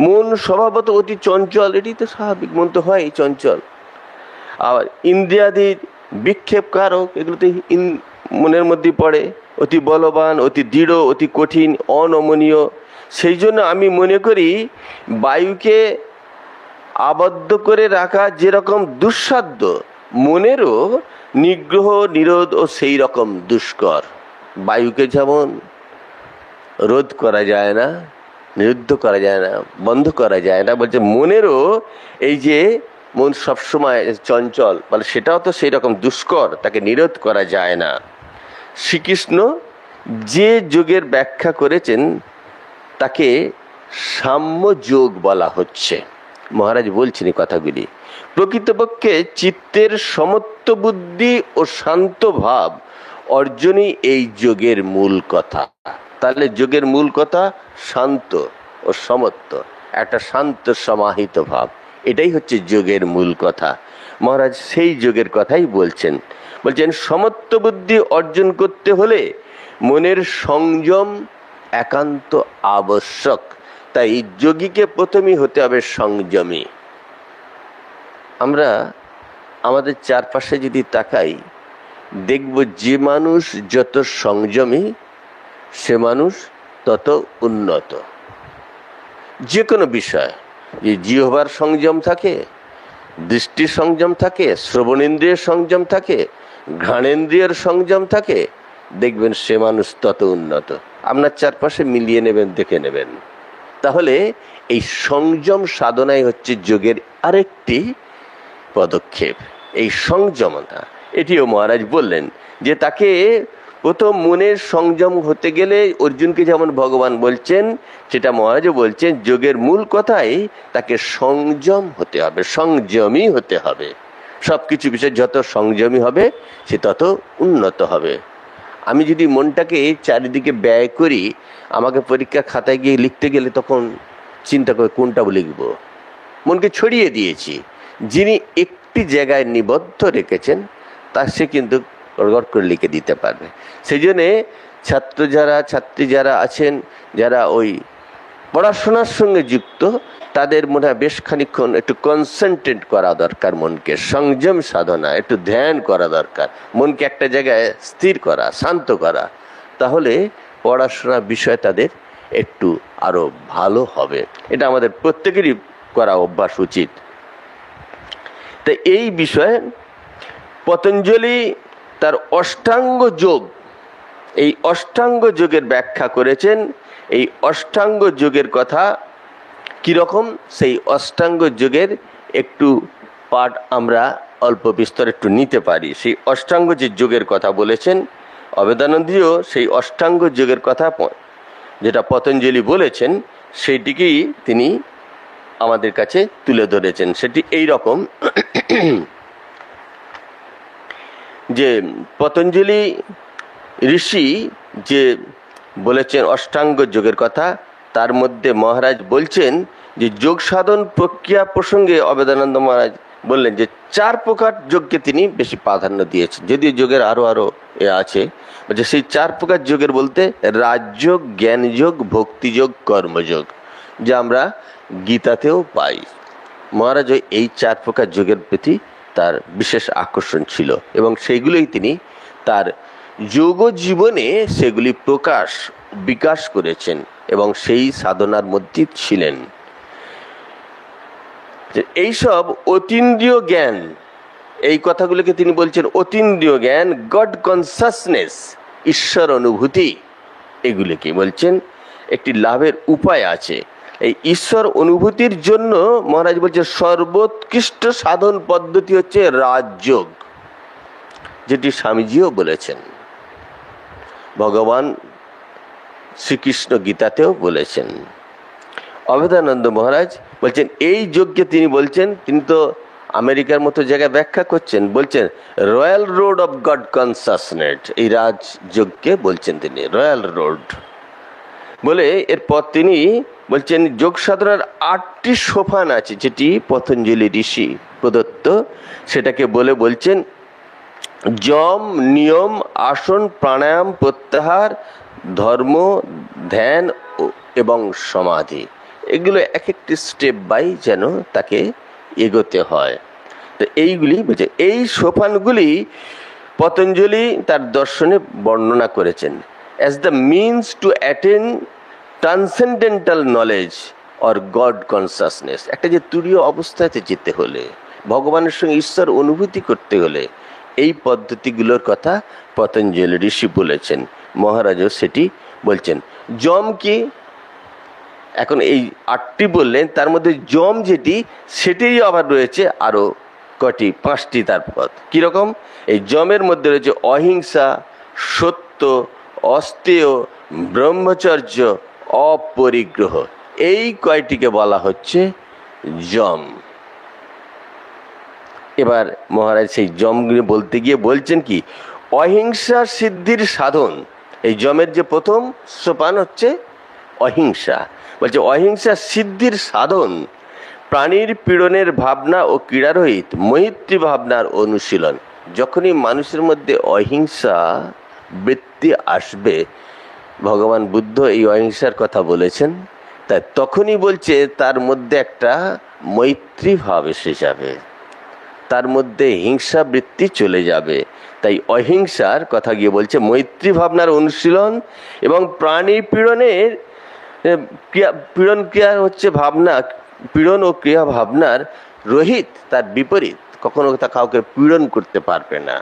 মন স্বভাবত অতি চঞ্চল, এটি তো স্বাভাবিক, মন তো হয় চঞ্চল। আবার ইন্দ্রিয়াদির বিক্ষেপ কারক, এগুলো তো মনের মধ্যে পড়ে, অতি বলবান, অতি দৃঢ়, অতি কঠিন, অনমনীয়। সেই জন্য আমি মনে করি বায়ুকে আবদ্ধ করে রাখা যেরকম দুঃসাধ্য, মনেরও নিগ্রহ নিরোধ ও সেই রকম দুষ্কর। বায়ুকে যেমন রোধ করা যায় না, নিরুদ্ধ করা যায় না, বন্ধ করা যায় না, বলছে মনেরও এই যে মন সবসময় চঞ্চল, বলে সেটাও তো সেই রকম দুষ্কর, তাকে নিরোধ করা যায় না। শ্রীকৃষ্ণ যে যোগের ব্যাখ্যা করেছেন তাকে সাম্য যোগ বলা হচ্ছে। মহারাজ বলছেন এই কথাগুলি। প্রকৃতপক্ষে চিত্তের সমত্ব বুদ্ধি ও শান্ত ভাব অর্জনই এই যোগের মূল কথা। তাহলে যোগের মূল কথা শান্ত ও সমত্ব, একটা শান্ত সমাহিত ভাব, এটাই হচ্ছে যোগের মূল কথা। মহারাজ সেই যোগের কথাই বলছেন। বলছেন সমত্ব বুদ্ধি অর্জন করতে হলে মনের সংযম একান্ত আবশ্যক। তাই যোগীকে প্রথমেই হতে হবে সংযমী। আমরা আমাদের চারপাশে যদি তাকাই, দেখব যে মানুষ যত সংযমী সে মানুষ তত উন্নত। যে কোনো বিষয়, যে জিহ্বার সংযম থাকে, দৃষ্টির সংযম থাকে, শ্রবণেন্দ্রিয়ের সংযম থাকে, ঘ্রাণেন্দ্রিয়ের সংযম থাকে, দেখবেন সে মানুষ তত উন্নত। আপনার চারপাশে মিলিয়ে নেবেন, দেখে নেবেন। তাহলে এই সংযম সাধনাই হচ্ছে যোগের আরেকটি পদক্ষেপ, এই সংযমতা। এটিও মহারাজ বললেন যে তাকে প্রথম মনের সংযম হতে গেলে অর্জুনকে যেমন ভগবান বলছেন, সেটা মহারাজও বলছেন, যোগের মূল কথাই তাকে সংযম হতে হবে, সংযমী হতে হবে। সব কিছু বিষয় যত সংযমী হবে সে তত উন্নত হবে। আমি যদি মনটাকে চারিদিকে ব্যয় করি, আমাকে পরীক্ষা খাতায় গিয়ে লিখতে গেলে তখন চিন্তা করে কোনটা লিখব। মনকে ছড়িয়ে দিয়েছি। যিনি একটি জায়গায় নিবদ্ধ রেখেছেন তা সে কিন্তু গড়গড় করে লিখে দিতে পারবে। সেই জন্যে ছাত্রী যারা আছেন, যারা ওই পড়াশোনার সঙ্গে যুক্ত, তাদের মনে হয় বেশ খানিকক্ষণ একটু কনসেন্ট্রেট করা দরকার, মনকে সংযম সাধনা, একটু ধ্যান করা দরকার, মনকে একটা জায়গায় স্থির করা, শান্ত করা। তাহলে পড়াশোনার বিষয় তাদের একটু আরো ভালো হবে। এটা আমাদের প্রত্যেকেরই করা অভ্যাস উচিত। তাই এই বিষয়ে পতঞ্জলি তার অষ্টাঙ্গ যোগ, এই অষ্টাঙ্গ যোগের ব্যাখ্যা করেছেন। এই অষ্টাঙ্গ যোগের কথা কিরকম, সেই অষ্টাঙ্গ যোগের একটু পাঠ আমরা অল্প বিস্তর একটু নিতে পারি। সেই অষ্টাঙ্গ যে যোগের কথা বলেছেন অবেদানন্দীও, সেই অষ্টাঙ্গ যোগের কথা যেটা পতঞ্জলি বলেছেন সেইটিকেই তিনি আমাদের কাছে তুলে ধরেছেন। সেটি এই রকম যে পতঞ্জলি ঋষি যে বলেছেন অষ্টাঙ্গ যোগের কথা, তার মধ্যে মহারাজ বলছেন যে যোগ সাধন প্রক্রিয়া প্রসঙ্গে অবেদানন্দ মহারাজ বললেন যে 4 প্রকার যোগকে তিনি বেশি প্রাধান্য দিয়েছেন। যদিও যোগের আরো আছে, বলছে সেই 4 প্রকার যোগের বলতে রাজযোগ, জ্ঞানযোগ, ভক্তিযোগ, কর্মযোগ, যা আমরা গীতাতেও পাই। মহারাজ এই 4 প্রকার যোগের প্রতি তার বিশেষ আকর্ষণ ছিল এবং সেইগুলোই তিনি তার যোগ জীবনে সেগুলি বিকাশ করেছেন এবং সেই সাধনার মধ্যে ছিলেন। এইসব অতীন্দ্রিয় জ্ঞান, এই কথাগুলোকে তিনি বলছেন অতীন্দ্রিয় জ্ঞান, গড কনসাসনেস, ঈশ্বর অনুভূতি, এগুলিকে বলছেন একটি লাভের উপায় আছে। এই ঈশ্বর অনুভূতির জন্য মহারাজ বলছে সর্বোৎকৃষ্ট সাধন পদ্ধতি হচ্ছে রাজযোগ, যেটি স্বামীজিও বলেছেন, ভগবান শ্রীকৃষ্ণ গীতাতেও বলেছেন। অভেদানন্দ মহারাজ বলছেন এই যোগকে তিনি বলছেন, তিনি তো আমেরিকার মতো জায়গায় ব্যাখ্যা করছেন, বলছেন royal road of god consciousness, এই রাজযোগকে বলছেন তিনি রয়্যাল রোড বলে। এরপর তিনি বলছেন যোগ সাধনার 8টি সোপান আছে, যেটি পতঞ্জলি ঋষি প্রদত্ত, সেটাকে বলে বলছেন যম, নিয়ম, আসন, প্রাণায়াম, প্রত্যাহার, ধর্ম, ধ্যান এবং সমাধি। এগুলো এক একটি স্টেপ বাই যেন তাকে এগোতে হয়। তো এইগুলি বলছে, এই সোপানগুলি পতঞ্জলি তার দর্শনে বর্ণনা করেছেন as the means to attain transcendental knowledge or god consciousness. একটা যে তুরীয় অবস্থাতে যেতে হলে, ভগবানের সঙ্গে ঈশ্বর অনুভূতি করতে হলে এই পদ্ধতিগুলোর কথা পতঞ্জলি ঋষি বলেছেন, মহারাজও সেটি বলছেন। যম কি? এখন এই 8টি বললেন, তার মধ্যে যম যেটি, সেটিই আবার রয়েছে আরও কটি, 5টি তার পদ। কীরকম? এই যমের মধ্যে রয়েছে অহিংসা, সত্য, অস্তেয়, ব্রহ্মচর্য, অপরিগ্রহ। এই কয়টিকে বলা হচ্ছে যম। এবার মহারাজ সেই যমগুলি বলতে গিয়ে বলছেন কি, অহিংসা সিদ্ধির সাধন। এই যমের যে প্রথম সোপান হচ্ছে অহিংসা। বলছে অহিংসা সিদ্ধির সাধন প্রাণীর পীড়নের ভাবনা ও ক্রীড়ারহিত মৈত্রী ভাবনার অনুশীলন। যখনই মানুষের মধ্যে অহিংসা বৃত্তি আসবে, ভগবান বুদ্ধ এই অহিংসার কথা বলেছেন, তাই তখনই বলছে তার মধ্যে একটা মৈত্রী ভাব এসে যাবে, তার মধ্যে হিংসা বৃত্তি চলে যাবে। তাই অহিংসার কথা গিয়ে বলছে মৈত্রী ভাবনার অনুশীলন এবং প্রাণী পীড়নের পীড়ন ক্রিয়া হচ্ছে ভাবনা, পীড়ন ও ক্রিয়া ভাবনার রহিত, তার বিপরীত। কখনো তা কাউকে পীড়ন করতে পারবে না,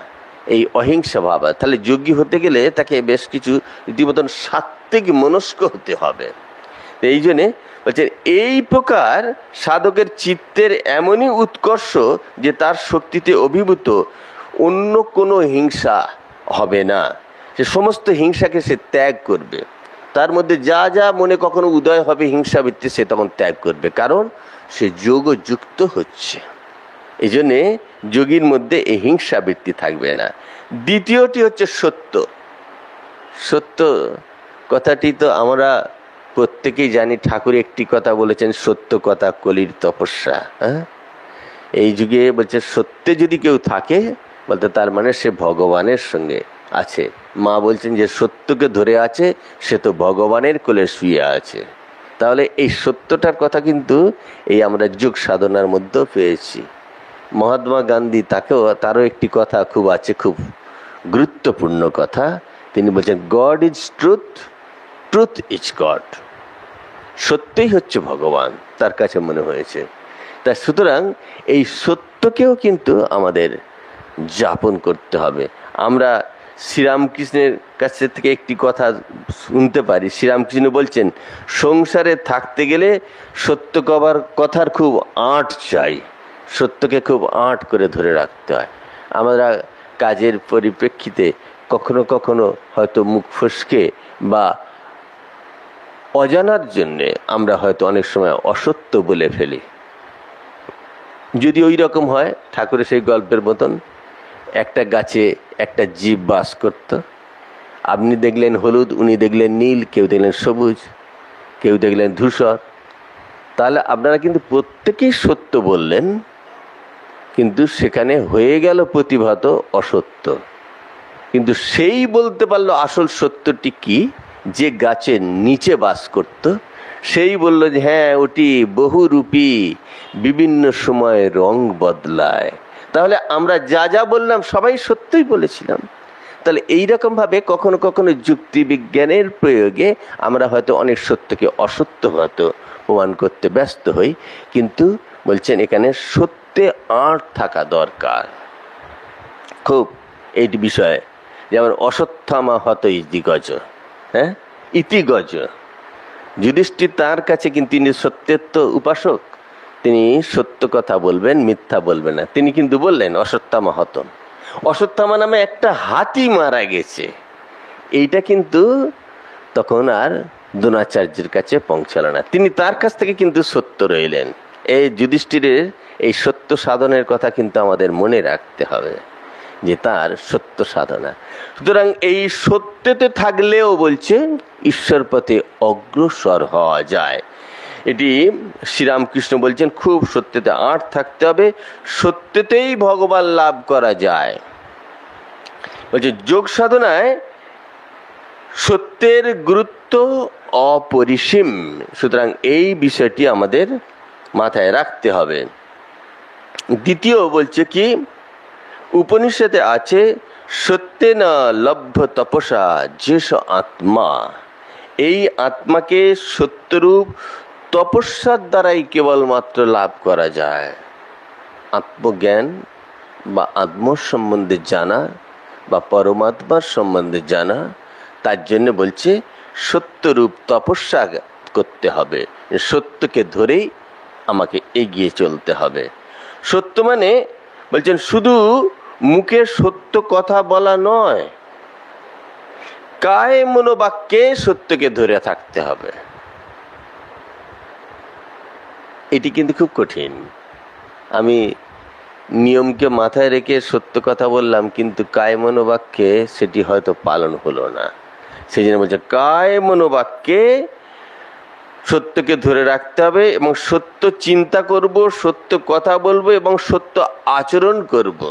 এই অহিংসা ভাব। তাহলে যোগী হতে গেলে তাকে বেশ কিছু রীতিমতন সাত্ত্বিক মনস্ক হতে হবে। এই জন্যে বলছে এই প্রকার সাধকের চিত্তের এমনই উৎকর্ষ যে তার শক্তিতে অভিভূত অন্য কোনো হিংসা হবে না। সে সমস্ত হিংসাকে সে ত্যাগ করবে, তার মধ্যে যা যা মনে কখনো উদয় হবে হিংসাবৃত্তি, সে তখন ত্যাগ করবে, কারণ সে যোগযুক্ত হচ্ছে। এই জন্যে যোগীর মধ্যে এই হিংসাবৃত্তি থাকবে না। দ্বিতীয়টি হচ্ছে সত্য। সত্য কথাটি তো আমরা প্রত্যেকেই জানি, ঠাকুর একটি কথা বলেছেন, সত্য কথা কলির তপস্যা। হ্যাঁ, এই যুগে বলছে সত্যে যদি কেউ থাকে বলতে তার মানে সে ভগবানের সঙ্গে আছে। মা বলছেন যে সত্যকে ধরে আছে সে তো ভগবানের কোলে শুয়ে আছে। তাহলে এই সত্যটার কথা কিন্তু এই আমরা যোগ সাধনার মধ্যেও পেয়েছি। মহাত্মা গান্ধী তারও একটি কথা খুব আছে, খুব গুরুত্বপূর্ণ কথা। তিনি বলছেন god is truth, truth is god. সত্যই হচ্ছে ভগবান, তার কাছে মনে হয়েছে। তা সুতরাং এই সত্যকেও কিন্তু আমাদের যাপন করতে হবে। আমরা শ্রীরামকৃষ্ণের কাছে থেকে একটি কথা শুনতে পারি। শ্রীরামকৃষ্ণ বলছেন সংসারে থাকতে গেলে সত্য কথার খুব আঁট চাই, সত্যকে খুব আঁট করে ধরে রাখতে হয়। আমরা কাজের পরিপ্রেক্ষিতে কখনো কখনো হয়তো মুখ ফসকে বা অজানার জন্যে আমরা হয়তো অনেক সময় অসত্য বলে ফেলি। যদি ওই রকম হয়, ঠাকুরের সেই গল্পের মতন, একটা গাছে একটা জীব বাস করত। আপনি দেখলেন হলুদ, উনি দেখলেন নীল, কেউ দেখলেন সবুজ, কেউ দেখলেন ধূসর। তাহলে আপনারা কিন্তু প্রত্যেকেই সত্য বললেন, কিন্তু সেখানে হয়ে গেল প্রতিভাত অসত্য। কিন্তু সেই বলতে পারলো আসল সত্যটি কি, যে গাছের নিচে বাস করত, সেই বলল যে হ্যাঁ ওটি বহুরূপী, বিভিন্ন সময় রং বদলায়। তাহলে আমরা যা যা বললাম সবাই সত্যই বলেছিলাম। তাহলে এইরকমভাবে কখনো কখনো যুক্তি বিজ্ঞানের প্রয়োগে আমরা হয়তো অনেক সত্যকে অসত্য হয়তো প্রমাণ করতে ব্যস্ত হই, কিন্তু বলছেন এখানে সত্যে আঁট থাকা দরকার খুব। এই বিষয়ে যেমন অশ্বত্থামা হত ইতি গজ, হ্যাঁ ইতি গজ, যুধিষ্ঠির তার কাছে কিন্তু তিনি সত্যের তো উপাসক, তিনি সত্য কথা বলবেন, মিথ্যা বলবেন না। তিনি কিন্তু বললেন অশ্বত্থামা হতম, অশ্বত্থামা নামে একটা হাতি মারা গেছে। এইটা কিন্তু তখন আর দ্রোণাচার্যের কাছে পৌঁছালো না। তিনি তার কাছ থেকে কিন্তু সত্য রইলেন। এই যুধিষ্ঠিরের এই সত্য সাধনের কথা কিন্তু আমাদের মনে রাখতে হবে, যে তার সত্য সাধনা। সুতরাং এই সত্যতে থাকলেও বলছে ঈশ্বর পথে অগ্রসর হওয়া যায়। এটি শ্রীরামকৃষ্ণ বলছেন, খুব সত্যতে আঁট থাকতে হবে, সত্যতেই ভগবান লাভ করা যায়। বলছে যোগ সাধনায় সত্যের গুরুত্ব অপরিসীম। সুতরাং এই বিষয়টি আমাদের মাথায় রাখতে হবে। দ্বিতীয় বলছে কি, উপনিষদে আছে সত্যে না লভ্য তপসা যেস আত্মা। এই আত্মাকে সত্যরূপ তপস্যার দ্বারাই কেবলমাত্র লাভ করা যায়। আত্মজ্ঞান বা আত্ম সম্বন্ধে জানা বা পরমাত্মার সম্বন্ধে জানা, তার জন্য বলছে সত্যরূপ তপস্যা করতে হবে, সত্যকে ধরেই আমাকে এগিয়ে চলতে হবে। সত্য মানে বলছেন শুধু মুখে সত্য কথা বলা নয়, কায় মনোবাক্যে সত্যকে ধরে থাকতে হবে। এটি কিন্তু খুব কঠিন। আমি নিয়মকে মাথায় রেখে সত্য কথা বললাম, কিন্তু কায় মনোবাক্যে সেটি হয়তো পালন হলো না। সেই জন্য বলছে কায় মনোবাক্যে সত্যকে ধরে রাখতে হবে, এবং সত্য চিন্তা করব, সত্য কথা বলবো এবং সত্য আচরণ করব।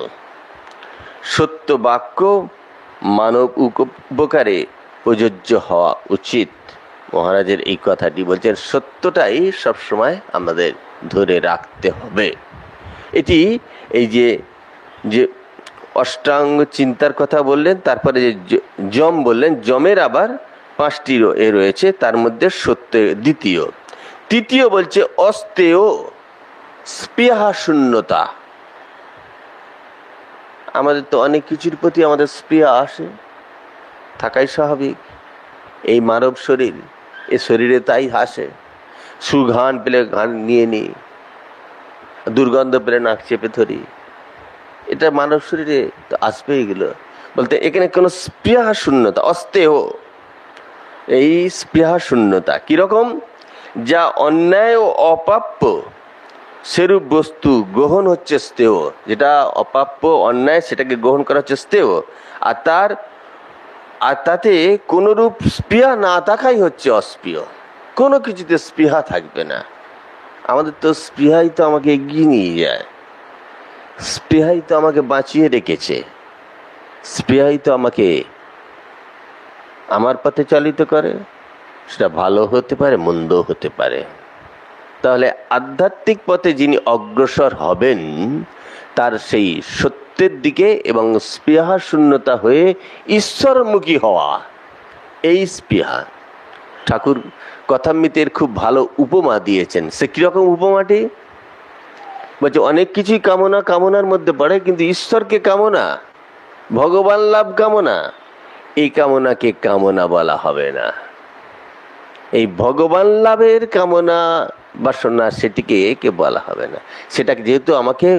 সত্য বাক্য মানব উপকারে প্রযোজ্য হওয়া উচিত। মহারাজের এই কথাটি বলছেন, সত্যটাই সবসময় আমাদের ধরে রাখতে হবে। এটি এই যে যে অষ্টাঙ্গ চিন্তার কথা বললেন, তারপরে যে যম বললেন, যমের আবার 5টি রয়েছে, তার মধ্যে সত্য দ্বিতীয়। তৃতীয় বলছে অস্তেয় স্পৃহা শূন্যতা। আমাদের তো অনেক কিছুর প্রতি আমাদের স্পৃহা আসে, থাকাই স্বাভাবিক। এই মানব শরীর, এ শরীরে তাই আসে। সুঘ্রাণ পেলে ঘ্রাণ নিয়ে নিই, দুর্গন্ধ পেলে নাক চেপে ধরি, এটা মানব শরীরে তো আসবে। এগুলো বলতে এখানে কোনো স্পৃহা শূন্যতা, অস্তেহ, এই স্পৃহা শূন্যতা কিরকম? যা অন্যায় ও অপ্রাপ্য সেরূপ বস্তু গ্রহণ হচ্ছে স্তেয়। যেটা অপ্রাপ্য অন্যায় সেটাকে গ্রহণ করা হচ্ছে স্তেয়, আর তাতে কোনরূপ স্পৃহা না থাকাই হচ্ছে অস্পৃহ। কোনো কিছুতে স্পৃহা থাকবে না। আমাদের তো স্পৃহাই তো আমাকে এগিয়ে নিয়ে যায়, স্পৃহাই তো আমাকে বাঁচিয়ে রেখেছে, স্পৃহাই তো আমাকে আমার পথে চালিত করে। সেটা ভালো হতে পারে, মন্দ হতে পারে। তাহলে আধ্যাত্মিক পথে যিনি অগ্রসর হবেন, তার সেই সত্যের দিকে এবং স্পৃহা শূন্যতা হয়ে ঈশ্বরমুখী হওয়া, এই স্পৃহা। ঠাকুর কথামৃতের খুব ভালো উপমা দিয়েছেন। সে কিরকম উপমাটি? বলছে অনেক কিছুই কামনা কামনার মধ্যে পড়ে, কিন্তু ঈশ্বরকে কামনা, ভগবান লাভ কামনা, এই কামনাকে কামনা বলা হবে না। এই ভগবান লাভের কামনা বাসনা, সেটিকে একে বলা হবে না। সেটাকে যেহেতু আমাকে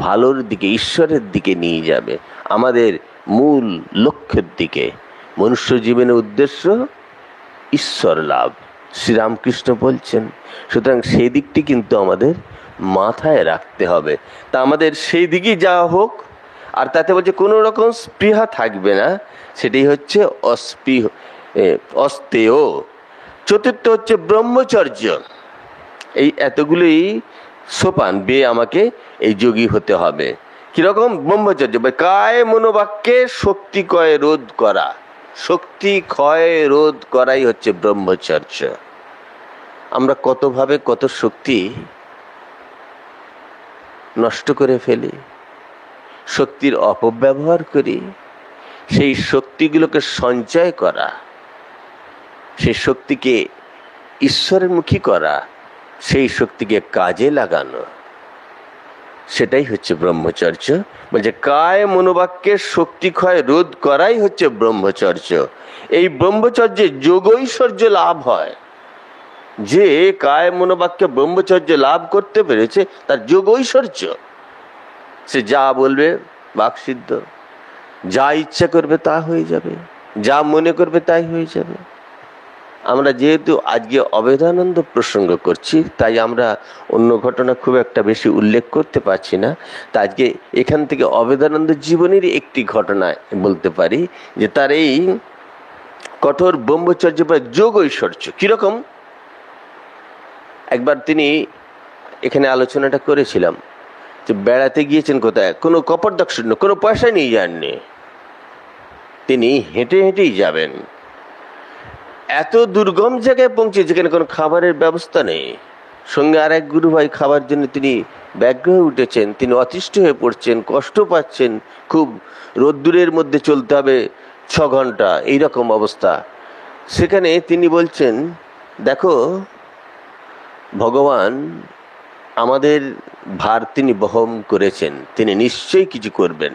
ভালোর দিকে, ঈশ্বরের দিকে নিয়ে যাবে, আমাদের মূল লক্ষ্যের দিকে। মনুষ্য জীবনের উদ্দেশ্য ঈশ্বর লাভ, শ্রীরামকৃষ্ণ বলছেন। সুতরাং সেই দিকটি কিন্তু আমাদের মাথায় রাখতে হবে। তা আমাদের সেই দিকেই যাওয়া হোক, আর তাতে বলছে কোনো রকম স্পৃহা থাকবে না। সেটাই হচ্ছে অস্তেয়। চতুর্থ হচ্ছে ব্রহ্মচর্য। এই এতগুলোই সোপান বেয়ে আমাকে এই যোগী হতে হবে। কিরকম? ব্রহ্মচর্য, কায় মনোবাক্যে শক্তি ক্ষয় রোধ করা। শক্তি ক্ষয় রোধ করাই হচ্ছে ব্রহ্মচর্য। আমরা কতভাবে কত শক্তি নষ্ট করে ফেলি, শক্তির অপব্যবহার করি। সেই শক্তিগুলোকে সঞ্চয় করা, সেই শক্তিকে ঈশ্বরের মুখী করা, সেই শক্তিকে কাজে লাগানো, সেটাই হচ্ছে ব্রহ্মচর্য। বলছে কায় মনোবাক্যের শক্তি ক্ষয় রোধ করাই হচ্ছে ব্রহ্মচর্য। এই ব্রহ্মচর্যে যোগৈশ্বর্য লাভ হয়। যে কায় মনোবাক্যে ব্রহ্মচর্য লাভ করতে পেরেছে তার যোগ ঐশ্বর্য। সে যা বলবে বাকসিদ্ধ, যা ইচ্ছা করবে তা হয়ে যাবে, যা মনে করবে তাই হয়ে যাবে। আমরা যেহেতু আজকে অভেদানন্দ প্রসঙ্গ করছি, তাই আমরা অন্য ঘটনা খুব একটা বেশি উল্লেখ করতে পারছি না। তা আজকে এখান থেকে অভেদানন্দ জীবনের একটি ঘটনা বলতে পারি, যে তার এই কঠোর ব্রহ্মচর্য বা যোগ ঐশ্বর্য কিরকম। একবার তিনি এখানে আলোচনাটা করেছিলাম যে বেড়াতে গিয়েছেন কোথায়, কোনো কপরদক্ষিণ, কোনো পয়সা নিয়ে যাননি, তিনি হেঁটে হেঁটেই যাবেন। এত দুর্গম জায়গায় পৌঁছে যেখানে কোনো খাবারের ব্যবস্থা নেই, সঙ্গে আর এক গুরু ভাই খাবার জন্য তিনি ব্যগ্র হয়ে উঠেছেন, তিনি অতিষ্ঠ হয়ে পড়ছেন, কষ্ট পাচ্ছেন, খুব রোদ্দুরের মধ্যে চলতে হবে 6 ঘন্টা, এইরকম অবস্থা। সেখানে তিনি বলছেন, দেখো ভগবান আমাদের ভার তিনি বহন করেছেন, তিনি নিশ্চয়ই কিছু করবেন।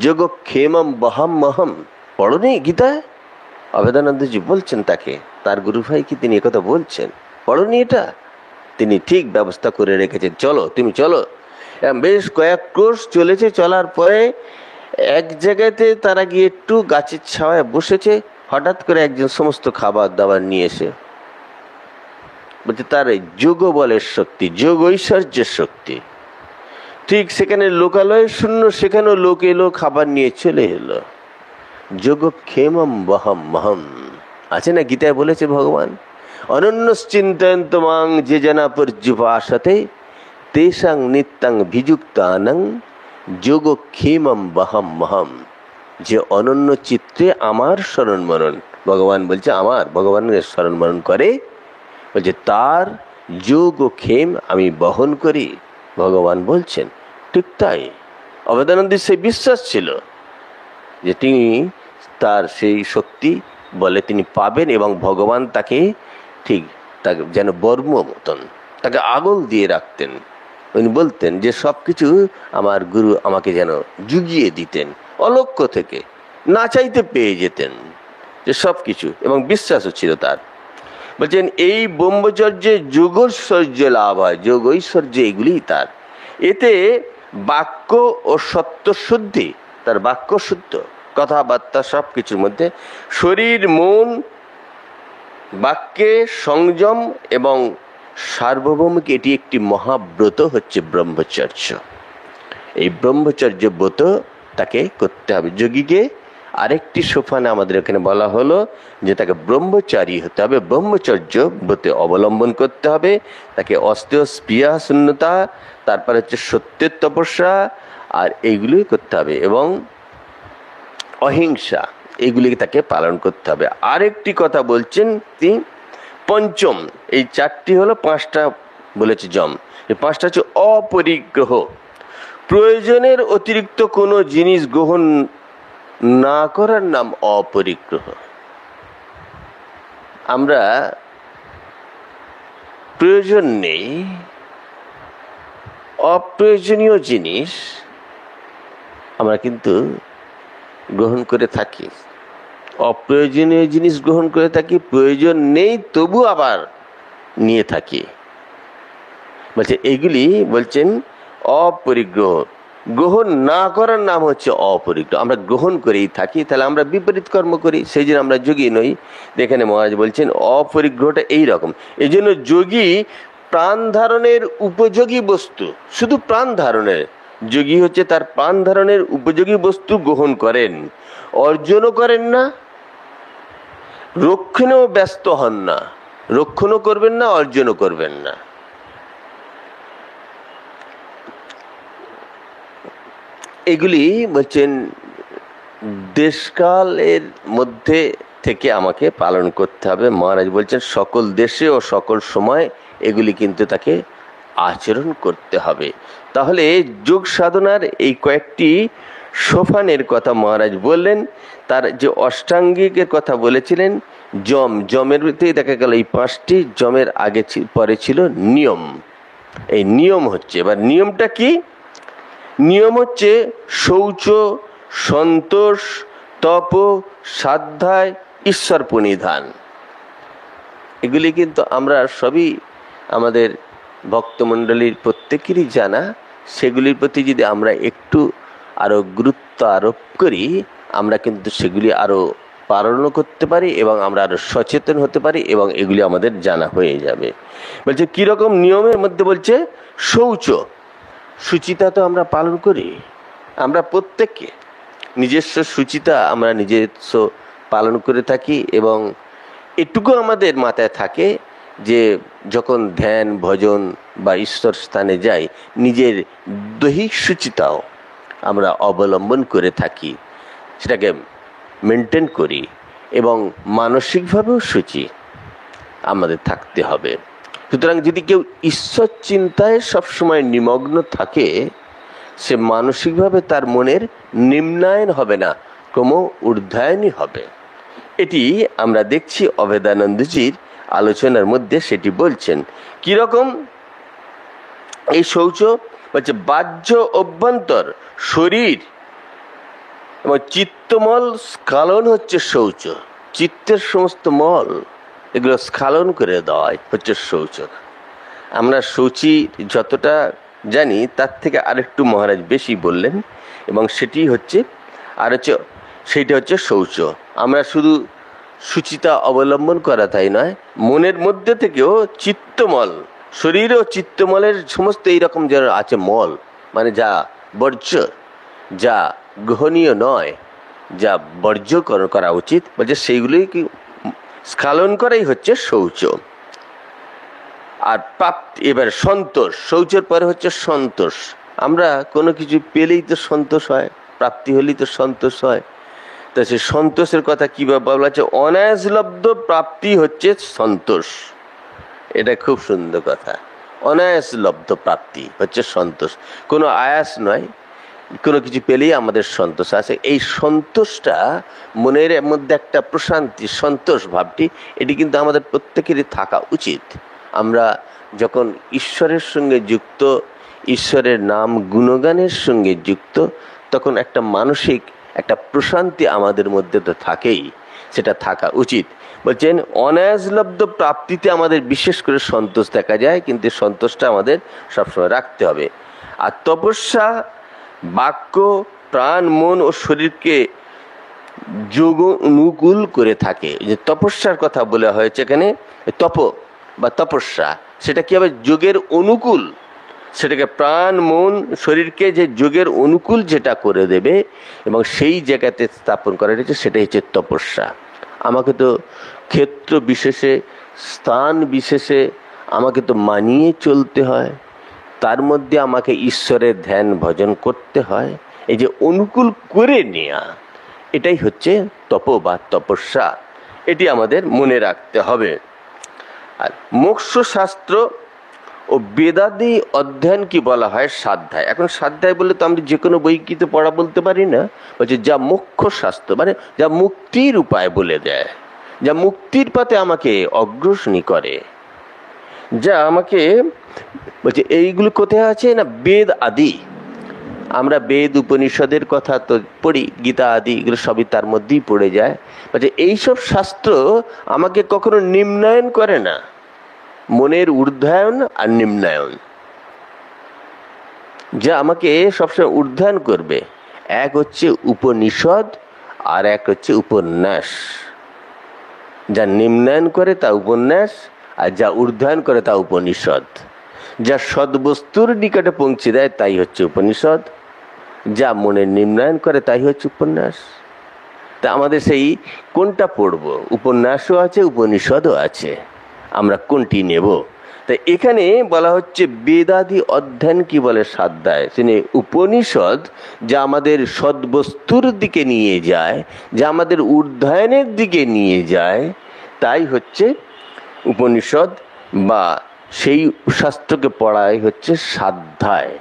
যোগ ক্ষেমম বহম মহম, পড়নি গীতায়? অভেদানন্দজি বলছেন তাকে, তার গুরু ভাই কি তিনি একথা বলছেন, পড়নি এটা? তিনি ঠিক ব্যবস্থা করে রেখেছেন, চলো তুমি চলো। বেশ কয়েক ক্রোশ চলেছে, চলার পরে এক জায়গাতে তারা গিয়ে একটু গাছের ছায়ায় বসেছে, হঠাৎ করে একজন সমস্ত খাবার দাবার নিয়ে এসে বলছে তার যোগ বলের শক্তি, যোগ ঐশ্বর্যের শক্তি। ঠিক সেখানে লোকালয় শূন্য, সেখানেও লোক এলো, খাবার নিয়ে চলে এলো। যোগ ক্ষেমম বহম মহম, আছে না গীতায় বলেছে ভগবান, অনন্যশ্চিন্তয়ন্ত মাং যে জনা পর্যুপাসতে তেষাং নিত্যাং ভিযুক্তানাং যোগ ক্ষেমম বহম মহম। যে অনন্য চিত্রে আমার স্মরণ মনন, ভগবান বলছে আমার ভগবানের স্মরণ মনন করে, বলছে তার যোগ ও ক্ষেম আমি বহন করি, ভগবান বলছেন। ঠিক তাই অভেদানন্দের সেই বিশ্বাস ছিল যে তিনি তার সেই শক্তি বলে তিনি পাবেন, এবং ভগবান তাকে ঠিক তাকে যেন বর্ম মতন তাকে আগল দিয়ে রাখতেন। উনি বলতেন যে সব কিছু আমার গুরু আমাকে যেন জুগিয়ে দিতেন, অলক্ষ্য থেকে না চাইতে পেয়ে যেতেন যে সব কিছু, এবং বিশ্বাসও ছিল তার। বলছেন এই ব্রহ্মচর্যে যোগৈশ্বর্য লাভ হয়, যোগ ঐশ্বর্য এগুলি তার। এতে বাক্য ও সত্য শুদ্ধি, তার বাক্য শুদ্ধ, কথাবার্তা সব কিছুর মধ্যে শরীর মন বাক্যে সংযম এবং সার্বভৌমিক, এটি একটি মহাব্রত হচ্ছে ব্রহ্মচর্য। এই ব্রহ্মচর্য ব্রত তাকে করতে হবে যোগীকে। আরেকটি সোপানে আমাদের এখানে বলা হলো যে তাকে ব্রহ্মচারী হতে হবে, ব্রহ্মচর্য ব্রতে অবলম্বন করতে হবে, তাকে অস্তেয় স্পৃহা শূন্যতা, তারপর হচ্ছে সত্যের তপস্যা, আর এইগুলোই করতে হবে, এবং অহিংসা, এইগুলিকে তাকে পালন করতে হবে। আরেকটি কথা বলছেন তিনি পঞ্চম, এই 4টি হলো, 5টা বলেছে যম, এই 5টা হচ্ছে অপরিগ্রহ, প্রয়োজনের অতিরিক্ত কোনো জিনিস গ্রহণ না করার নাম অপরিগ্রহ। আমরা প্রয়োজন নেই, অপ্রয়োজনীয় জিনিস আমরা কিন্তু গ্রহণ করে থাকি, অপ্রয়োজনীয় জিনিস গ্রহণ করে থাকি, প্রয়োজন নেই তবু আবার নিয়ে থাকি। বলছে এগুলি বলছেন অপরিগ্রহ, গ্রহণ না করার নাম হচ্ছে অপরিগ্রহ। আমরা গ্রহণ করেই থাকি, তাহলে আমরা বিপরীত কর্ম করি, সেই জন্য আমরা যোগী নই। এখানে মহারাজ বলছেন অপরিগ্রহটা এইরকম। এই জন্য যোগী প্রাণ ধারণের উপযোগী বস্তু, শুধু প্রাণ ধারণের, যোগী হচ্ছে তার প্রাণ ধারণের উপযোগী বস্তু গ্রহণ করেন, অর্জনও করেন না, রক্ষণেও ব্যস্ত হন না, রক্ষণও করবেন না, অর্জনও করবেন না। এগুলি বলছেন দেশকালের মধ্যে থেকে আমাকে পালন করতে হবে। মহারাজ বলছেন সকল দেশে ও সকল সময় এগুলি কিন্তু তাকে আচরণ করতে হবে। তাহলে যোগ সাধনার এই কয়েকটি সোপানের কথা মহারাজ বললেন। তার যে অষ্টাঙ্গিকের কথা বলেছিলেন, যমের ভিতরে দেখা গেল এই 5টি, যমের আগে পরে ছিল নিয়ম। এই নিয়ম হচ্ছে, এবার নিয়মটা কি? নিয়ম হচ্ছে শৌচ, সন্তোষ, তপ, স্বাধ্যায়, ঈশ্বর প্রণিধান। এগুলি কিন্তু আমরা সবই আমাদের ভক্তমণ্ডলীর প্রত্যেকেরই জানা। সেগুলির প্রতি যদি আমরা একটু আরও গুরুত্ব আরোপ করি, আমরা কিন্তু সেগুলি আরও পালনও করতে পারি এবং আমরা আরও সচেতন হতে পারি এবং এগুলি আমাদের জানা হয়ে যাবে। বলছে কীরকম নিয়মের মধ্যে, বলছে শৌচ, শুচিতা তো আমরা পালন করি, আমরা প্রত্যেককে নিজস্ব শুচিতা আমরা নিজস্ব পালন করে থাকি এবং এটুকু আমাদের মাথায় থাকে যে যখন ধ্যান ভজন বা ঈশ্বর স্থানে যাই, নিজের দৈহিক শুচিতাও আমরা অবলম্বন করে থাকি, সেটাকে মেনটেন করি এবং মানসিকভাবেও শুচি আমাদের থাকতে হবে। সুতরাং যদি কেউ ঈশ্বর চিন্তায় সবসময় নিমগ্ন থাকে, সে মানসিকভাবে তার মনের নিম্নায়ন হবে না, ক্রম ঊর্ধ্বায়নই হবে। এটি আমরা দেখছি অভেদানন্দজির আলোচনার মধ্যে সেটি বলছেন। কিরকম এই শৌচ? বলছে বাহ্য অভ্যন্তর শরীর এবং চিত্তমল স্খলন হচ্ছে শৌচ। চিত্তের সমস্ত মল এগুলো স্খলন করে দেওয়াই হচ্ছে শৌচ। আমরা শৌচি যতটা জানি তার থেকে আরেকটু মহারাজ বেশি বললেন এবং সেটি হচ্ছে সেইটা হচ্ছে শৌচ। আমরা শুধু শুচিতা অবলম্বন করা তাই নয়, মনের মধ্যে থেকেও চিত্তমল, শরীর ও চিত্তমলের সমস্ত এইরকম যারা আছে মল, মানে যা বর্জ্য, যা গ্রহণীয় নয়, যা বর্জ্য করা উচিত, বলছে সেইগুলোই কি স্খলন করাই হচ্ছে শৌচ। আর প্রাপ্তি, এবার সন্তোষ, শৌচের পরে হচ্ছে সন্তোষ। আমরা কোনো কিছু পেলেই তো সন্তোষ হয়, প্রাপ্তি হলেই তো সন্তোষ হয়। তা সে সন্তোষের কথা কীভাবে বলা হচ্ছে? অনায়াসলব্ধ প্রাপ্তি হচ্ছে সন্তোষ। এটা খুব সুন্দর কথা। অনায়াসলব্ধ প্রাপ্তি হচ্ছে সন্তোষ, কোনো আয়াস নয়, কোনো কিছু পেলেই আমাদের সন্তোষ আছে। এই সন্তোষটা মনের মধ্যে একটা প্রশান্তি, সন্তোষ ভাবটি, এটি কিন্তু আমাদের প্রত্যেকেরই থাকা উচিত। আমরা যখন ঈশ্বরের সঙ্গে যুক্ত, ঈশ্বরের নাম গুণগানের সঙ্গে যুক্ত, তখন একটা মানসিক একটা প্রশান্তি আমাদের মধ্যে তো থাকেই, সেটা থাকা উচিত। বলছেন অনায়াসলব্ধ প্রাপ্তিতে আমাদের বিশেষ করে সন্তোষ দেখা যায়, কিন্তু সন্তোষটা আমাদের সবসময় রাখতে হবে। আর তপস্যা বাক্য, প্রাণ, মন ও শরীরকে যোগ অনুকূল করে থাকে। যে তপস্যার কথা বলা হয়েছে এখানে, তপ বা তপস্যা, সেটা কি হবে? যোগের অনুকূল, সেটাকে প্রাণ মন শরীরকে যে যোগের অনুকূল যেটা করে দেবে এবং সেই জায়গাতে স্থাপন করা হয়েছে, সেটাই হচ্ছে তপস্যা। আমাকে তো ক্ষেত্র বিশেষে, স্থান বিশেষে আমাকে তো মানিয়ে চলতে হয়, তার মধ্যে আমাকে ঈশ্বরের ধ্যান ভজন করতে হয়। এই যে অনুকূল করে নেওয়া, এটাই হচ্ছে তপ বা তপস্যা। এটি আমাদের মনে রাখতে হবে। আর মোক্ষ শাস্ত্র ও বেদাদি অধ্যয়ন কি বলা হয়? স্বাধ্যায়। এখন স্বাধ্যায় বলে তো আমরা যে কোনো বইকিতে পড়া বলতে পারি না। বলছে যা মোক্ষ শাস্ত্র, মানে যা মুক্তির উপায় বলে দেয়, যা মুক্তির পথে আমাকে অগ্রসনী করে, যা আমাকে বলছে এইগুলো কোথায় আছে না? বেদ আদি। আমরা বেদ উপনিষদের কথা তো পড়ি, গীতা আদি, এগুলো সবই তার মধ্যেই পড়ে যায়। বলছে এইসব শাস্ত্র আমাকে কখনো নিম্নায়ন করে না, মনের ঊর্ধ্বায়ন আর নিম্নায়ন, যা আমাকে সবসময় ঊর্ধ্বায়ন করবে। এক হচ্ছে উপনিষদ আর এক হচ্ছে উপন্যাস। যা নিম্নায়ন করে তা উপন্যাস, আর যা ঊর্ধ্বায়ন করে তা উপনিষদ। যা সদ্বস্তুর নিকটে পৌঁছে দেয় তাই হচ্ছে উপনিষদ, যা মনের নিম্নায়ন করে তাই হচ্ছে উপন্যাস। তা আমাদের সেই কোনটা পড়ব? উপন্যাসও আছে, উপনিষদও আছে, আমরা কোনটি নেব? তাই এখানে বলা হচ্ছে বেদাদি অধ্যয়ন কি বলে? স্বাধ্যায়। তিনি উপনিষদ যা আমাদের সদ্বস্তুর দিকে নিয়ে যায়, যা আমাদের ঊর্ধ্বায়নের দিকে নিয়ে যায়, তাই হচ্ছে উপনিষদ, বা সেই শাস্ত্রকে পড়াই হচ্ছে স্বাধ্যায়।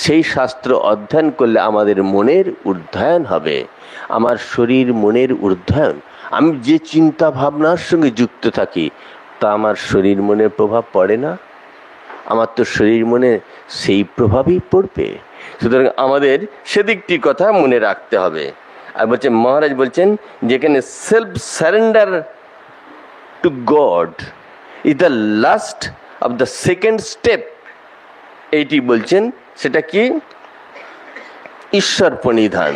সেই শাস্ত্র অধ্যয়ন করলে আমাদের মনের ঊর্ধ্বায়ন হবে, আমার শরীর মনের ঊর্ধ্বায়ন। আমি যে চিন্তা ভাবনার সঙ্গে যুক্ত থাকি তা আমার শরীর মনের প্রভাব পড়ে না? আমার তো শরীর মনে সেই প্রভাবই পড়বে। সুতরাং আমাদের সেদিকটির কথা মনে রাখতে হবে। আর বলছে মহারাজ বলছেন যেখানে self surrender to god is the last of the second step. এইটি বলছেন, সেটা কি? ঈশ্বর প্রণিধান,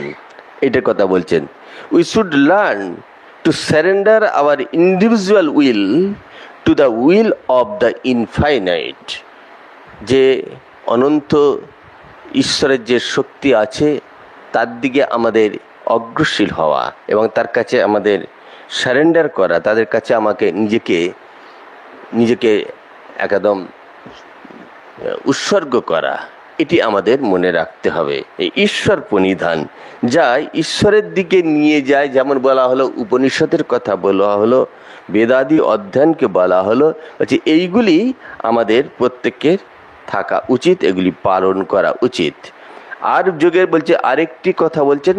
এটার কথা বলছেন। We should learn to surrender our individual will to the will of the infinite. যে অনন্ত ঈশ্বরের যে শক্তি আছে তার দিকে আমাদের অগ্রসীল হওয়া এবং তার কাছে আমাদের সারেন্ডার করা, তাদের কাছে আমাকে নিজেকে একদম উৎসর্গ করা, এটি আমাদের মনে রাখতে হবে। এই ঈশ্বর প্রণিধান যা ঈশ্বরের দিকে নিয়ে যায়, যেমন বলা হলো উপনিষদের কথা বলা হলো, বেদাদি অধ্যয়নকে বলা হলো, বলছে এইগুলি আমাদের প্রত্যেকের থাকা উচিত, এগুলি পালন করা উচিত। আর যোগের বলছে আরেকটি কথা বলছেন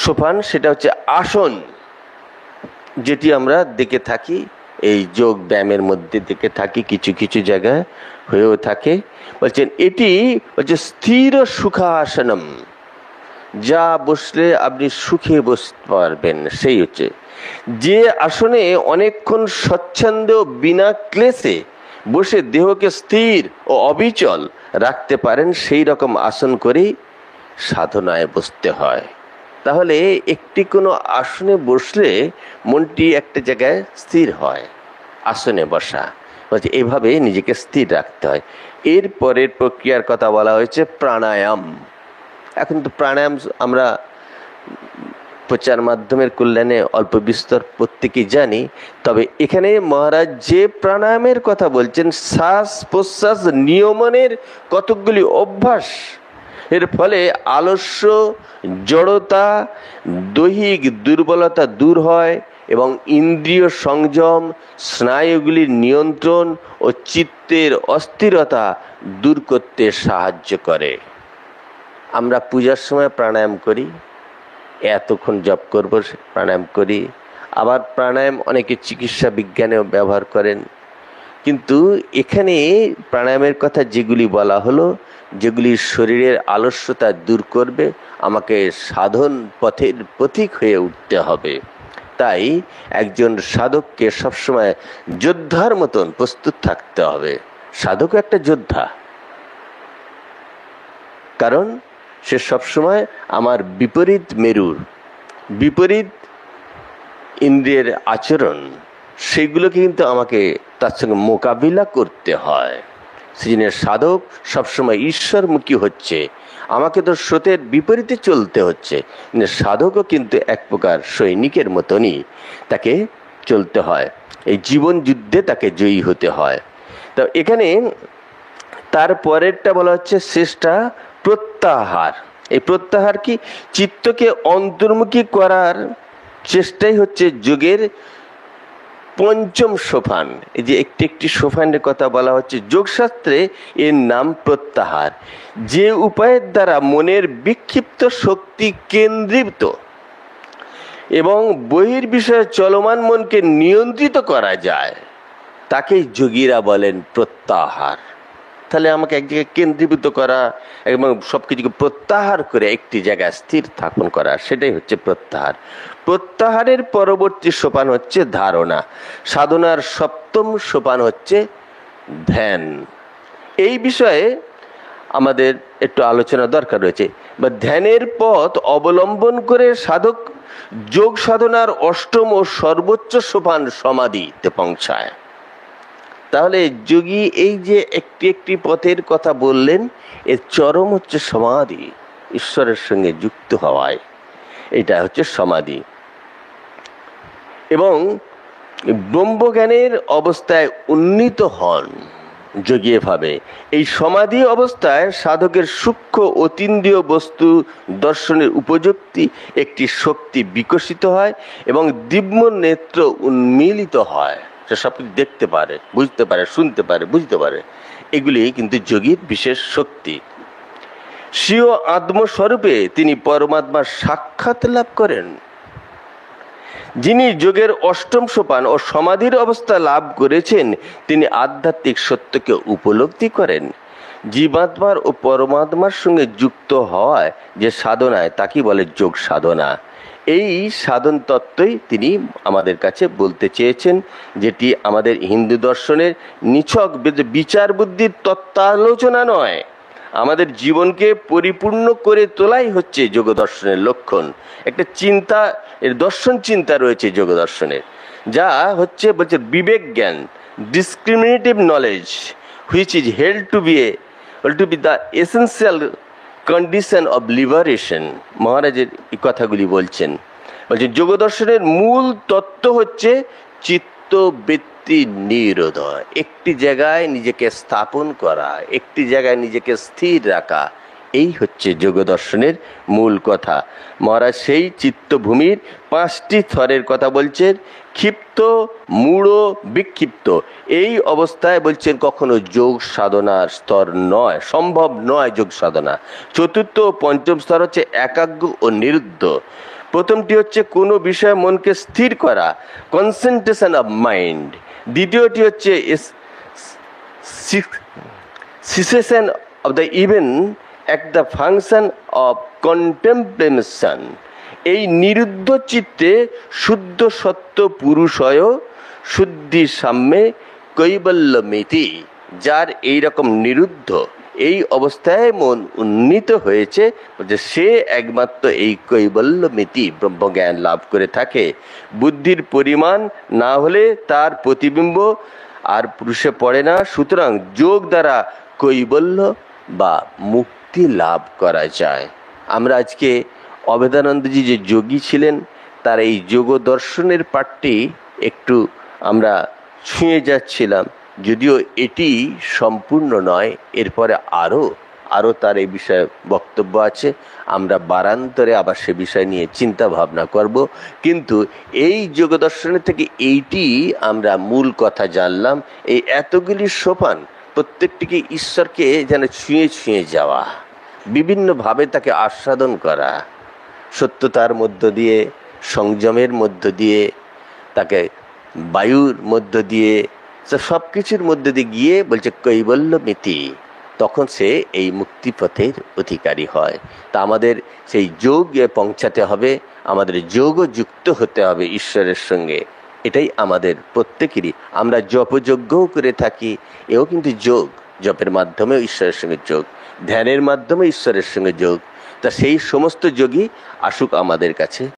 সোপান, সেটা হচ্ছে আসন, যেটি আমরা দেখে থাকি এই যোগ ব্যায়ামের মধ্যে দেখে থাকি, কিছু কিছু জায়গায় হয়েও থাকে। বলছেন এটি হচ্ছে স্থির সুখাসনম, যা বসলে আপনি সুখে বসতে পারবেন, সেই হচ্ছে যে আসনে অনেকক্ষণ স্বচ্ছন্দ বিনা ক্লেশে বসে দেহকে স্থির ও অবিচল রাখতে পারেন, সেই রকম আসন করেই সাধনায় বসতে হয়। তাহলে একটি কোনো আসনে বসলে মনটি একটা জায়গায় স্থির হয়, আসনে বসা, বলছে এভাবে নিজেকে স্থির রাখতে হয়। এর পরের প্রক্রিয়ার কথা বলা হয়েছে প্রাণায়াম। এখন তো প্রাণায়াম আমরা প্রচার মাধ্যমের কল্যাণে অল্প বিস্তর প্রত্যেকেই জানি, তবে এখানে মহারাজ যে প্রাণায়ামের কথা বলছেন, শ্বাস প্রশ্বাস নিয়মনের কতকগুলি অভ্যাস, এর ফলে আলস্য, জড়তা, দৈহিক দুর্বলতা দূর হয় এবং ইন্দ্রিয় সংযম, স্নায়ুগুলির নিয়ন্ত্রণ ও চিত্তের অস্থিরতা দূর করতে সাহায্য করে। আমরা পূজার সময় প্রাণায়াম করি, এতক্ষণ জপ করব প্রাণায়াম করি, আবার প্রাণায়াম অনেকে চিকিৎসা বিজ্ঞানেও ব্যবহার করেন। কিন্তু এখানে প্রাণায়ামের কথা যেগুলি বলা হলো, যেগুলি শরীরের আলস্যতা দূর করবে, আমাকে সাধন পথের পথিক হয়ে উঠতে হবে। তাই একজন সাধককে সবসময় যোদ্ধার মতন প্রস্তুত থাকতে হবে। সাধক একটা যোদ্ধা, কারণ সে সবসময় আমার বিপরীত মেরুর, বিপরীত ইন্দ্রিয়ের আচরণ, সেগুলোকে কিন্তু আমাকে তার সঙ্গে মোকাবিলা করতে হয়। সেজন্য সাধক সবসময় ঈশ্বরমুখী হচ্ছে, আমাকে তো স্রোতের বিপরীতে চলতে হচ্ছে। সাধকও কিন্তু এক প্রকার সৈনিকের মতনই তাকে চলতে হয়, এই জীবন যুদ্ধে তাকে জয়ী হতে হয়। তো এখানে তার পরেরটা বলা হচ্ছে শেষটা প্রত্যাহার। এই প্রত্যাহার কি? চিত্তকে অন্তর্মুখী করার চেষ্টাই হচ্ছে যোগের পঞ্চম সোপান। এই যে একটি একটি সোপানের কথা বলা হচ্ছে যোগশাস্ত্রে, এর নাম প্রত্যাহার। যে উপায়ের দ্বারা মনের বিক্ষিপ্ত শক্তি কেন্দ্রীভূত এবং বহির্বিষয়ে চলমান মনকে নিয়ন্ত্রিত করা যায়, তাকেই যোগীরা বলেন প্রত্যাহার। তাহলে আমাকে এক জায়গায় কেন্দ্রীভূত করা এবং সব কিছুকে প্রত্যাহার করে একটি জায়গায় স্থির স্থাপন করা, সেটাই হচ্ছে প্রত্যাহার। প্রত্যাহারের পরবর্তী সোপান হচ্ছে ধারণা। সাধনার সপ্তম সোপান হচ্ছে ধ্যান। এই বিষয়ে আমাদের একটু আলোচনা দরকার রয়েছে। বা ধ্যানের পথ অবলম্বন করে সাধক যোগ সাধনার অষ্টম ও সর্বোচ্চ সোপান সমাধিতে পৌঁছায়। তাহলে যোগী এই যে একটি একটি পথের কথা বললেন, এর চরম হচ্ছে সমাধি, ঈশ্বরের সঙ্গে যুক্ত হওয়ায়, এটা হচ্ছে সমাধি। এবং ব্রহ্মজ্ঞানের অবস্থায় উন্নীত হন যোগী ভাবে। এই সমাধি অবস্থায় সাধকের সূক্ষ্ম অতীন্দ্রিয় বস্তু দর্শনের উপযুক্তি একটি শক্তি বিকশিত হয় এবং দিব্য নেত্র উন্মীলিত হয়। সে সব কিছু দেখতে পারে, বুঝতে পারে, শুনতে পারে, বুঝতে পারে। এগুলি কিন্তু যোগীর বিশেষ শক্তি। স্বীয় আত্মস্বরূপে তিনি পরমাত্মার সাক্ষাৎ লাভ করেন। যিনি যোগের অষ্টম সোপান ও সমাধির অবস্থা লাভ করেছেন, তিনি আধ্যাত্মিক সত্যকে উপলব্ধি করেন। জীবাত্মার ও পরমাত্মার সঙ্গে যুক্ত হওয়ায় যে সাধনায়, তাকে বলে যোগ সাধনা। এই সাধন তত্ত্বই তিনি আমাদের কাছে বলতে চেয়েছেন, যেটি আমাদের হিন্দু দর্শনের নিছক বিচার বুদ্ধির তত্ত্বালোচনা নয়, আমাদের জীবনকে পরিপূর্ণ করে তোলাই হচ্ছে যোগ দর্শনের লক্ষণ। একটা চিন্তা, এর দর্শন চিন্তা রয়েছে যোগ দর্শনের, যা হচ্ছে বলছে বিবেক জ্ঞান, discriminative knowledge, which is held to be the essential condition of liberation. মহারাজের এই কথাগুলি বলছেন, যোগ দর্শনের মূল তত্ত্ব হচ্ছে চিত্তবৃত্তি নিরোধ, একটি জায়গায় নিজেকে স্থাপন করা, একটি জায়গায় নিজেকে স্থির রাখা, এই হচ্ছে যোগ দর্শনের মূল কথা। মহারাজ সেই চিত্তভূমির 5টি স্তরের কথা বলছেন। ক্ষিপ্ত, মূঢ়, বিক্ষিপ্ত, এই অবস্থায় বলছেন কখনো যোগ সাধনার স্তর নয়, সম্ভব নয় যোগ সাধনা। চতুর্থ ও পঞ্চম স্তর হচ্ছে একাগ্র ও নিরুদ্ধ। প্রথমটি হচ্ছে কোনো বিষয়ে মনকে স্থির করা, কনসেন্ট্রেশন অফ মাইন্ড। দ্বিতীয়টি হচ্ছে সিসেশন of the even at the function of contemplation. এই নিরুদ্ধ চিত্তে শুদ্ধ সত্য পুরুষয় শুদ্ধি সাম্যে কৈবল্যমিতি। যার এই রকম নিরুদ্ধ এই অবস্থায় মন উন্নীত হয়েছে, যে সে একমাত্র এই কৈবল্যমিতি ব্রহ্মজ্ঞান লাভ করে থাকে। বুদ্ধির পরিমাণ না হলে তার প্রতিবিম্ব আর পুরুষে পড়ে না। সুতরাং যোগ দ্বারা কৈবল্য বা মুক্তি লাভ করা যায়। আমরা আজকে অভেদানন্দজি যে যোগী ছিলেন, তার এই যোগ দর্শনের পাঠটি একটু আমরা ছুঁয়ে যাচ্ছিলাম, যদিও এটি সম্পূর্ণ নয়। এরপরে আরও তার এই বিষয়ে বক্তব্য আছে। আমরা বারান্তরে আবার সে বিষয় নিয়ে চিন্তা ভাবনা করব। কিন্তু এই যোগ দর্শনের থেকে এইটি আমরা মূল কথা জানলাম। এই এতগুলি সোপান, প্রত্যেকটিকে ঈশ্বরকে যেন ছুঁয়ে ছুঁয়ে যাওয়া, বিভিন্নভাবে তাকে আস্বাদন করা, সত্যতার মধ্য দিয়ে, সংযমের মধ্য দিয়ে, তাকে বায়ুর মধ্য দিয়ে, সব কিছুর মধ্যে দিয়ে গিয়ে বলছে কৈবল্যমিতি, তখন সে এই মুক্তিপথের অধিকারী হয়। তা আমাদের সেই যোগে পৌঁছাতে হবে, আমাদের যোগও যুক্ত হতে হবে ঈশ্বরের সঙ্গে। এটাই আমাদের প্রত্যেকেরই। আমরা জপযজ্ঞও করে থাকি, এও কিন্তু যোগ। জপের মাধ্যমেও ঈশ্বরের সঙ্গে যোগ, ধ্যানের মাধ্যমে ঈশ্বরের সঙ্গে যোগ। তা সেই সমস্ত যোগই আসুক আমাদের কাছে।